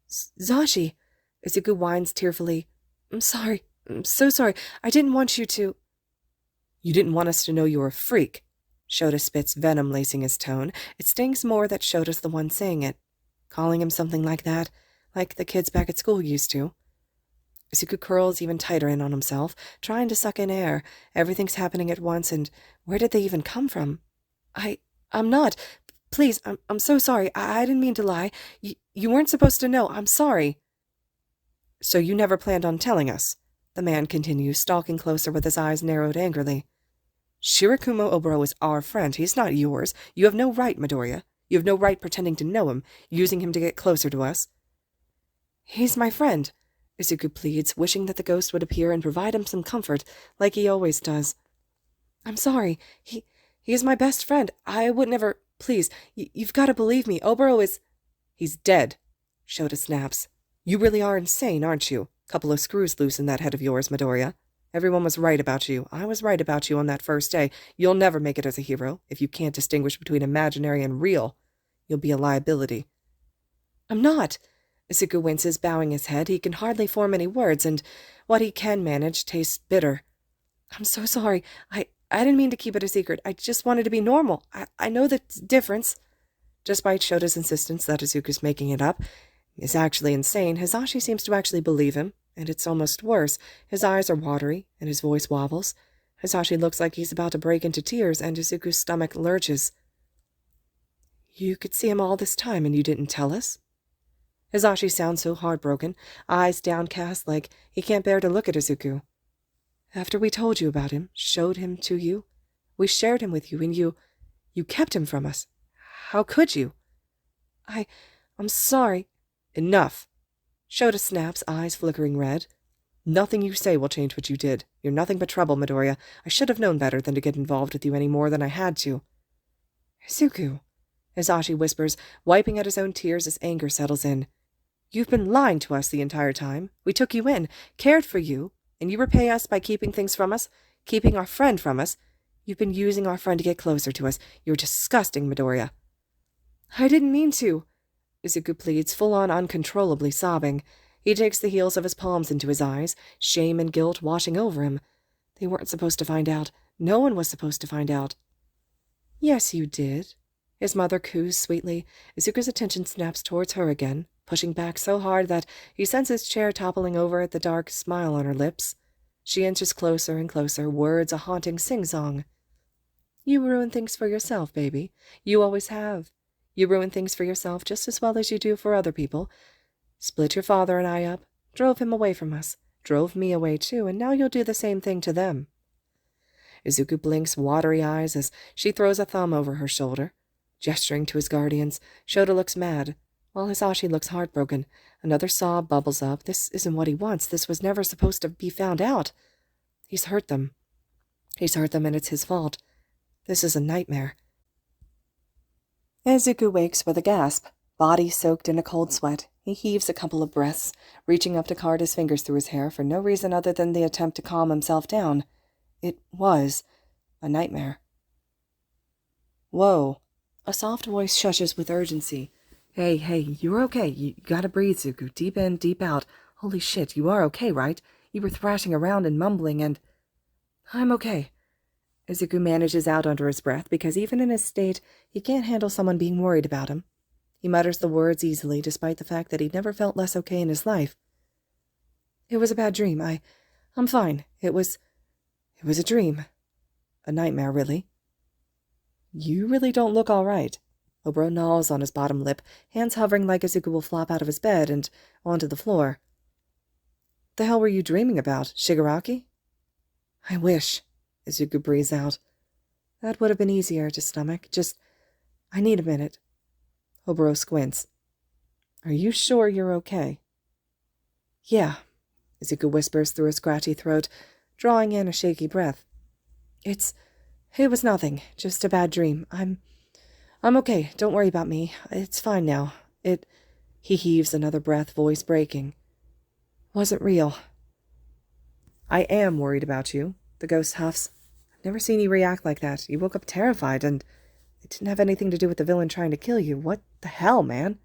Zashi, Izuku whines tearfully. I'm sorry. I'm so sorry. I didn't want you to. You didn't want us to know you were a freak. Shota spits, venom lacing his tone. It stings more that Shota's the one saying it. Calling him something like that, like the kids back at school used to. Izuku curls even tighter in on himself, trying to suck in air. Everything's happening at once, and where did they even come from? I'm not. Please, I'm so sorry. I didn't mean to lie. You weren't supposed to know. I'm sorry. So you never planned on telling us? The man continues, stalking closer with his eyes narrowed angrily. Shirakumo Oboro is our friend. He's not yours. You have no right, Midoriya. You have no right pretending to know him, using him to get closer to us. He's my friend, Izuku pleads, wishing that the ghost would appear and provide him some comfort, like he always does. I'm sorry. He is my best friend. I would never... Please, you've got to believe me. Oboro is... He's dead, Shota snaps. You really are insane, aren't you? Couple of screws loose in that head of yours, Midoriya. Everyone was right about you. I was right about you on that first day. You'll never make it as a hero if you can't distinguish between imaginary and real. You'll be a liability. I'm not. Izuku winces, bowing his head. He can hardly form any words, and what he can manage tastes bitter. I'm so sorry. I didn't mean to keep it a secret. I just wanted to be normal. I know the difference. Despite Shota's insistence that Izuku's making it up, is actually insane, Hisashi seems to actually believe him, and it's almost worse. His eyes are watery, and his voice wobbles. Hisashi looks like he's about to break into tears, and Izuku's stomach lurches. You could see him all this time, and you didn't tell us? Hisashi sounds so heartbroken, eyes downcast like he can't bear to look at Izuku. After we told you about him, showed him to you, we shared him with you, and you kept him from us. How could you? I'm sorry. Enough. Shota snaps, eyes flickering red. Nothing you say will change what you did. You're nothing but trouble, Midoriya. I should have known better than to get involved with you any more than I had to. Izuku, Hisashi whispers, wiping at his own tears as anger settles in. You've been lying to us the entire time. We took you in, cared for you, and you repay us by keeping things from us, keeping our friend from us. You've been using our friend to get closer to us. You're disgusting, Midoriya. I didn't mean to, Izuku pleads, full-on uncontrollably sobbing. He takes the heels of his palms into his eyes, shame and guilt washing over him. They weren't supposed to find out. No one was supposed to find out. Yes, you did. His mother coos sweetly. Izuku's attention snaps towards her again, pushing back so hard that he sends his chair toppling over at the dark smile on her lips. She inches closer and closer, words a haunting sing-song. You ruin things for yourself, baby. You always have. You ruin things for yourself just as well as you do for other people. Split your father and I up, drove him away from us, drove me away too, and now you'll do the same thing to them. Izuku blinks watery eyes as she throws a thumb over her shoulder. Gesturing to his guardians, Shota looks mad, while Hisashi looks heartbroken. Another sob bubbles up. This isn't what he wants. This was never supposed to be found out. He's hurt them. He's hurt them, and it's his fault. This is a nightmare. Izuku wakes with a gasp, body soaked in a cold sweat. He heaves a couple of breaths, reaching up to card his fingers through his hair for no reason other than the attempt to calm himself down. It was a nightmare. Whoa. A soft voice shushes with urgency. Hey, you're okay. You gotta breathe, Zuku. Deep in, deep out. Holy shit, you are okay, right? You were thrashing around and mumbling and... I'm okay. Izuku manages out under his breath because even in his state, he can't handle someone being worried about him. He mutters the words easily, despite the fact that he'd never felt less okay in his life. It was a bad dream. I'm fine. It was a dream. A nightmare, really. You really don't look all right. Oboro gnaws on his bottom lip, hands hovering like Izuku will flop out of his bed and onto the floor. The hell were you dreaming about, Shigaraki? I wish, Izuku breathes out. That would have been easier to stomach. I need a minute. Oboro squints. Are you sure you're okay? Yeah, Izuku whispers through a scratchy throat, drawing in a shaky breath. It was nothing, just a bad dream. I'm okay, don't worry about me. It's fine now. He heaves another breath, voice breaking. Wasn't real. I am worried about you, the ghost huffs. I've never seen you react like that. You woke up terrified, and it didn't have anything to do with the villain trying to kill you. What the hell, man?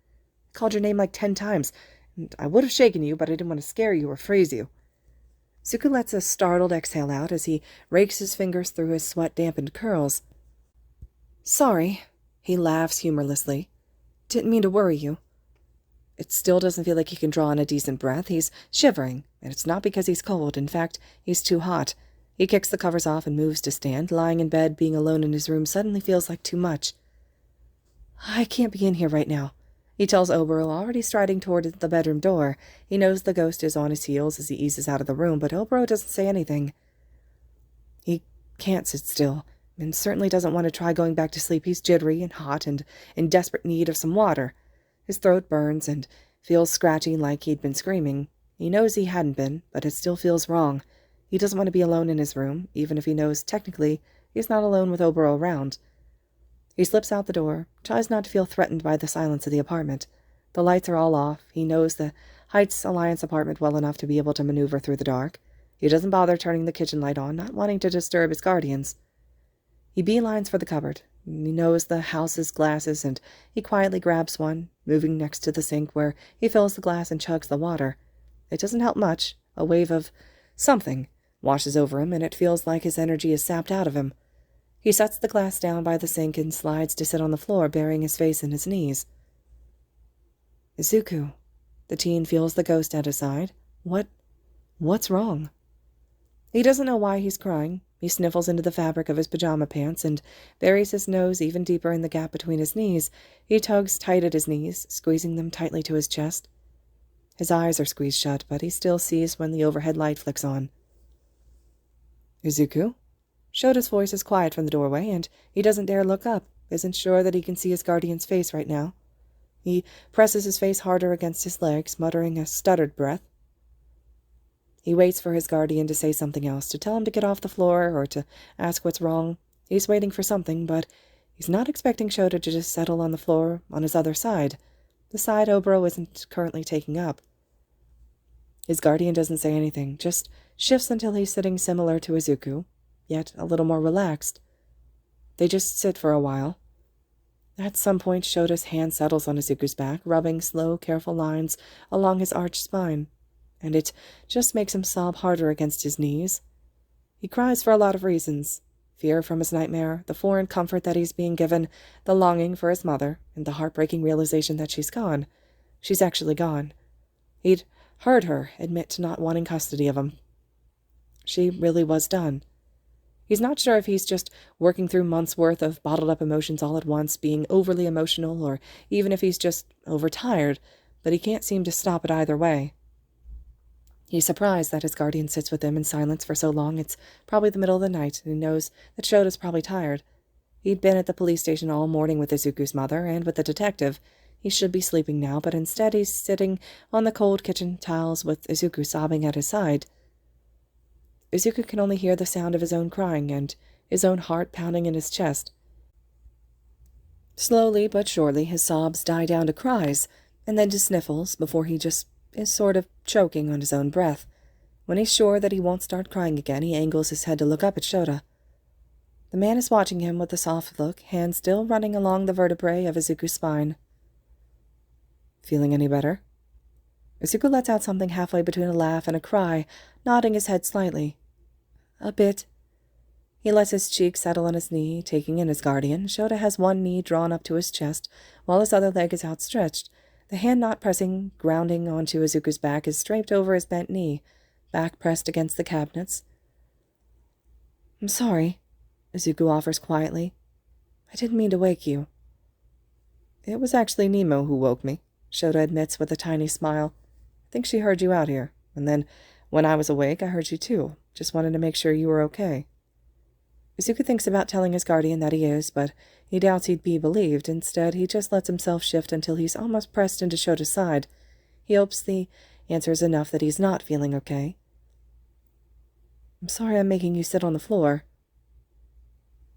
I called your name like 10 times, and I would have shaken you, but I didn't want to scare you or freeze you. Izuku lets a startled exhale out as he rakes his fingers through his sweat-dampened curls. Sorry, he laughs humorlessly. Didn't mean to worry you. It still doesn't feel like he can draw in a decent breath. He's shivering, and it's not because he's cold. In fact, he's too hot. He kicks the covers off and moves to stand. Lying in bed, being alone in his room suddenly feels like too much. I can't be in here right now, he tells Oboro, already striding toward the bedroom door. He knows the ghost is on his heels as he eases out of the room, but Oboro doesn't say anything. He can't sit still, and certainly doesn't want to try going back to sleep. He's jittery and hot and in desperate need of some water. His throat burns and feels scratchy like he'd been screaming. He knows he hadn't been, but it still feels wrong. He doesn't want to be alone in his room, even if he knows technically he's not alone with Oboro around. He slips out the door, tries not to feel threatened by the silence of the apartment. The lights are all off. He knows the Heights Alliance apartment well enough to be able to maneuver through the dark. He doesn't bother turning the kitchen light on, not wanting to disturb his guardians. He beelines for the cupboard. He knows the house's glasses, and he quietly grabs one, moving next to the sink where he fills the glass and chugs the water. It doesn't help much. A wave of something washes over him, and it feels like his energy is sapped out of him. He sets the glass down by the sink and slides to sit on the floor, burying his face in his knees. Izuku. The teen feels the ghost at his side. What's wrong? He doesn't know why he's crying. He sniffles into the fabric of his pajama pants and buries his nose even deeper in the gap between his knees. He tugs tight at his knees, squeezing them tightly to his chest. His eyes are squeezed shut, but he still sees when the overhead light flicks on. Izuku? Shota's voice is quiet from the doorway, and he doesn't dare look up, isn't sure that he can see his guardian's face right now. He presses his face harder against his legs, muttering a stuttered breath. He waits for his guardian to say something else, to tell him to get off the floor or to ask what's wrong. He's waiting for something, but he's not expecting Shota to just settle on the floor on his other side, the side Oboro isn't currently taking up. His guardian doesn't say anything, just shifts until he's sitting similar to Izuku, yet a little more relaxed. They just sit for a while. At some point, Shota's hand settles on Izuku's back, rubbing slow, careful lines along his arched spine, and it just makes him sob harder against his knees. He cries for a lot of reasons. Fear from his nightmare, the foreign comfort that he's being given, the longing for his mother, and the heartbreaking realization that she's gone. She's actually gone. He'd heard her admit to not wanting custody of him. She really was done. He's not sure if he's just working through months' worth of bottled-up emotions all at once, being overly emotional, or even if he's just overtired, but he can't seem to stop it either way. He's surprised that his guardian sits with him in silence for so long. It's probably the middle of the night, and he knows that Shota's probably tired. He'd been at the police station all morning with Izuku's mother and with the detective. He should be sleeping now, but instead he's sitting on the cold kitchen tiles with Izuku sobbing at his side. Izuku can only hear the sound of his own crying and his own heart pounding in his chest. Slowly but surely his sobs die down to cries, and then to sniffles, before he just is sort of choking on his own breath. When he's sure that he won't start crying again, he angles his head to look up at Shota. The man is watching him with a soft look, hand still running along the vertebrae of Izuku's spine. Feeling any better? Izuku lets out something halfway between a laugh and a cry, nodding his head slightly. A bit. He lets his cheek settle on his knee, taking in his guardian. Shota has one knee drawn up to his chest, while his other leg is outstretched. The hand not pressing, grounding onto Izuku's back, is draped over his bent knee, back pressed against the cabinets. I'm sorry, Izuku offers quietly. I didn't mean to wake you. It was actually Nemo who woke me, Shota admits with a tiny smile. I think she heard you out here, and then when I was awake I heard you too. Just wanted to make sure you were okay. Izuku thinks about telling his guardian that he is, but he doubts he'd be believed. Instead, he just lets himself shift until he's almost pressed into Shota's side. He hopes the answer is enough that he's not feeling okay. I'm sorry I'm making you sit on the floor.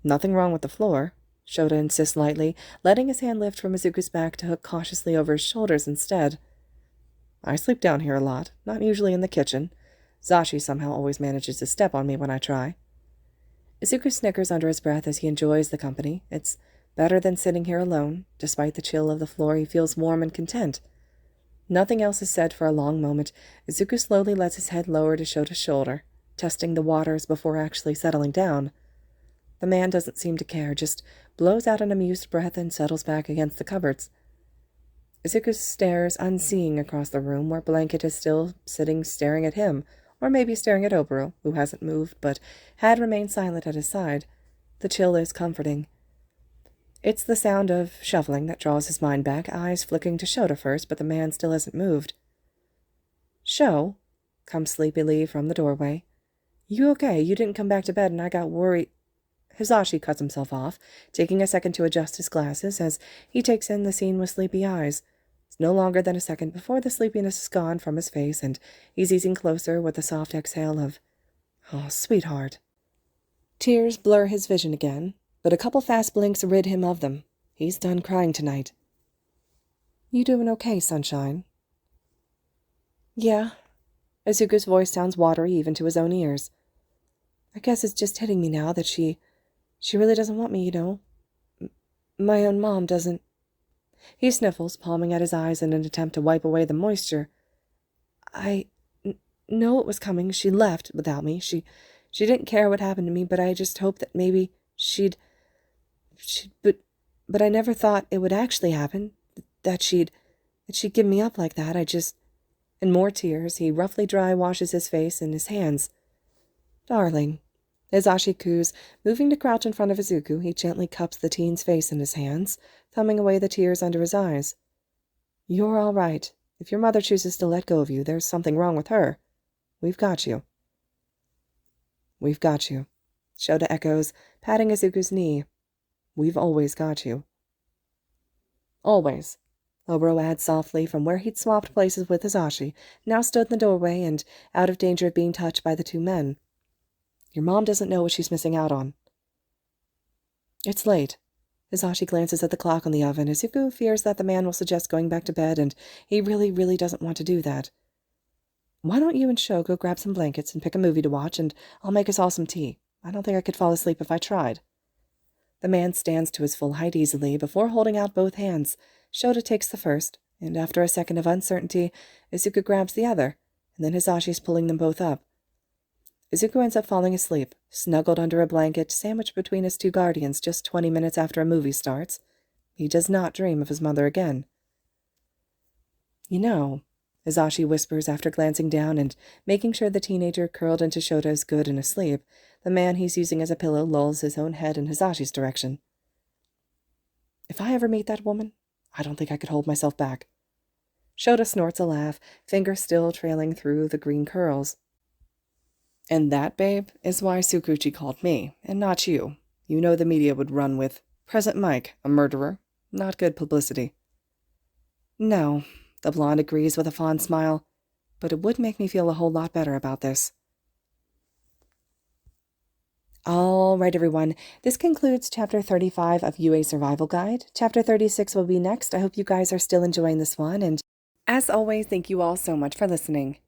Nothing wrong with the floor, Shota insists lightly, letting his hand lift from Izuku's back to hook cautiously over his shoulders instead. I sleep down here a lot, not usually in the kitchen. Zashi somehow always manages to step on me when I try. Izuku snickers under his breath as he enjoys the company. It's Better than sitting here alone. Despite the chill of the floor, he feels warm and content. Nothing else is said for a long moment. Izuku slowly lets his head lower to Shota's shoulder, testing the waters before actually settling down. The man doesn't seem to care, just blows out an amused breath and settles back against the cupboards. Izuku stares unseeing across the room where Blanket is still sitting staring at him, or maybe staring at Oboro, who hasn't moved but had remained silent at his side. The chill is comforting. It's the sound of shuffling that draws his mind back, eyes flicking to Shota first, but the man still hasn't moved. "Sho," comes sleepily from the doorway. "You okay? You didn't come back to bed and I got worried." Hisashi cuts himself off, taking a second to adjust his glasses as he takes in the scene with sleepy eyes. It's no longer than a second before the sleepiness is gone from his face and he's easing closer with a soft exhale of, "Oh, sweetheart." Tears blur his vision again, but a couple fast blinks rid him of them. He's done crying tonight. "You doing okay, sunshine?" "Yeah." Izuku's voice sounds watery even to his own ears. "I guess it's just hitting me now that she really doesn't want me, you know. My own mom doesn't." He sniffles, palming at his eyes in an attempt to wipe away the moisture. I know it was coming. She left without me. She didn't care what happened to me, but I just hoped that maybe but I never thought it would actually happen, that she'd give me up like that. And more tears. He roughly dry washes his face and his hands. "Darling." Hisashi coos, moving to crouch in front of Izuku. He gently cups the teen's face in his hands, thumbing away the tears under his eyes. "You're all right. If your mother chooses to let go of you, there's something wrong with her. We've got you." "We've got you," Shota echoes, patting Izuku's knee. "We've always got you." "Always," Oboro adds softly from where he'd swapped places with Hisashi, now stood in the doorway and out of danger of being touched by the two men. "Your mom doesn't know what she's missing out on." It's late. Hisashi glances at the clock on the oven. Izuku fears that the man will suggest going back to bed, and he really, really doesn't want to do that. "Why don't you and Sho go grab some blankets and pick a movie to watch, and I'll make us all some tea. I don't think I could fall asleep if I tried." The man stands to his full height easily before holding out both hands. Shota takes the first, and after a second of uncertainty, Izuku grabs the other, and then Hisashi's pulling them both up. Izuku ends up falling asleep, snuggled under a blanket, sandwiched between his two guardians just 20 minutes after a movie starts. He does not dream of his mother again. "You know," Hisashi whispers after glancing down and making sure the teenager curled into Shota is good and asleep, the man he's using as a pillow lulls his own head in Hisashi's direction. "If I ever meet that woman, I don't think I could hold myself back." Shota snorts a laugh, fingers still trailing through the green curls. "And that, babe, is why Tsukuchi called me, and not you. You know the media would run with, 'Present Mike, a murderer.' Not good publicity." "No," the blonde agrees with a fond smile, "but it would make me feel a whole lot better about this." All right, everyone. This concludes Chapter 35 of Yuuei Survival Guide. Chapter 36 will be next. I hope you guys are still enjoying this one, and as always, thank you all so much for listening.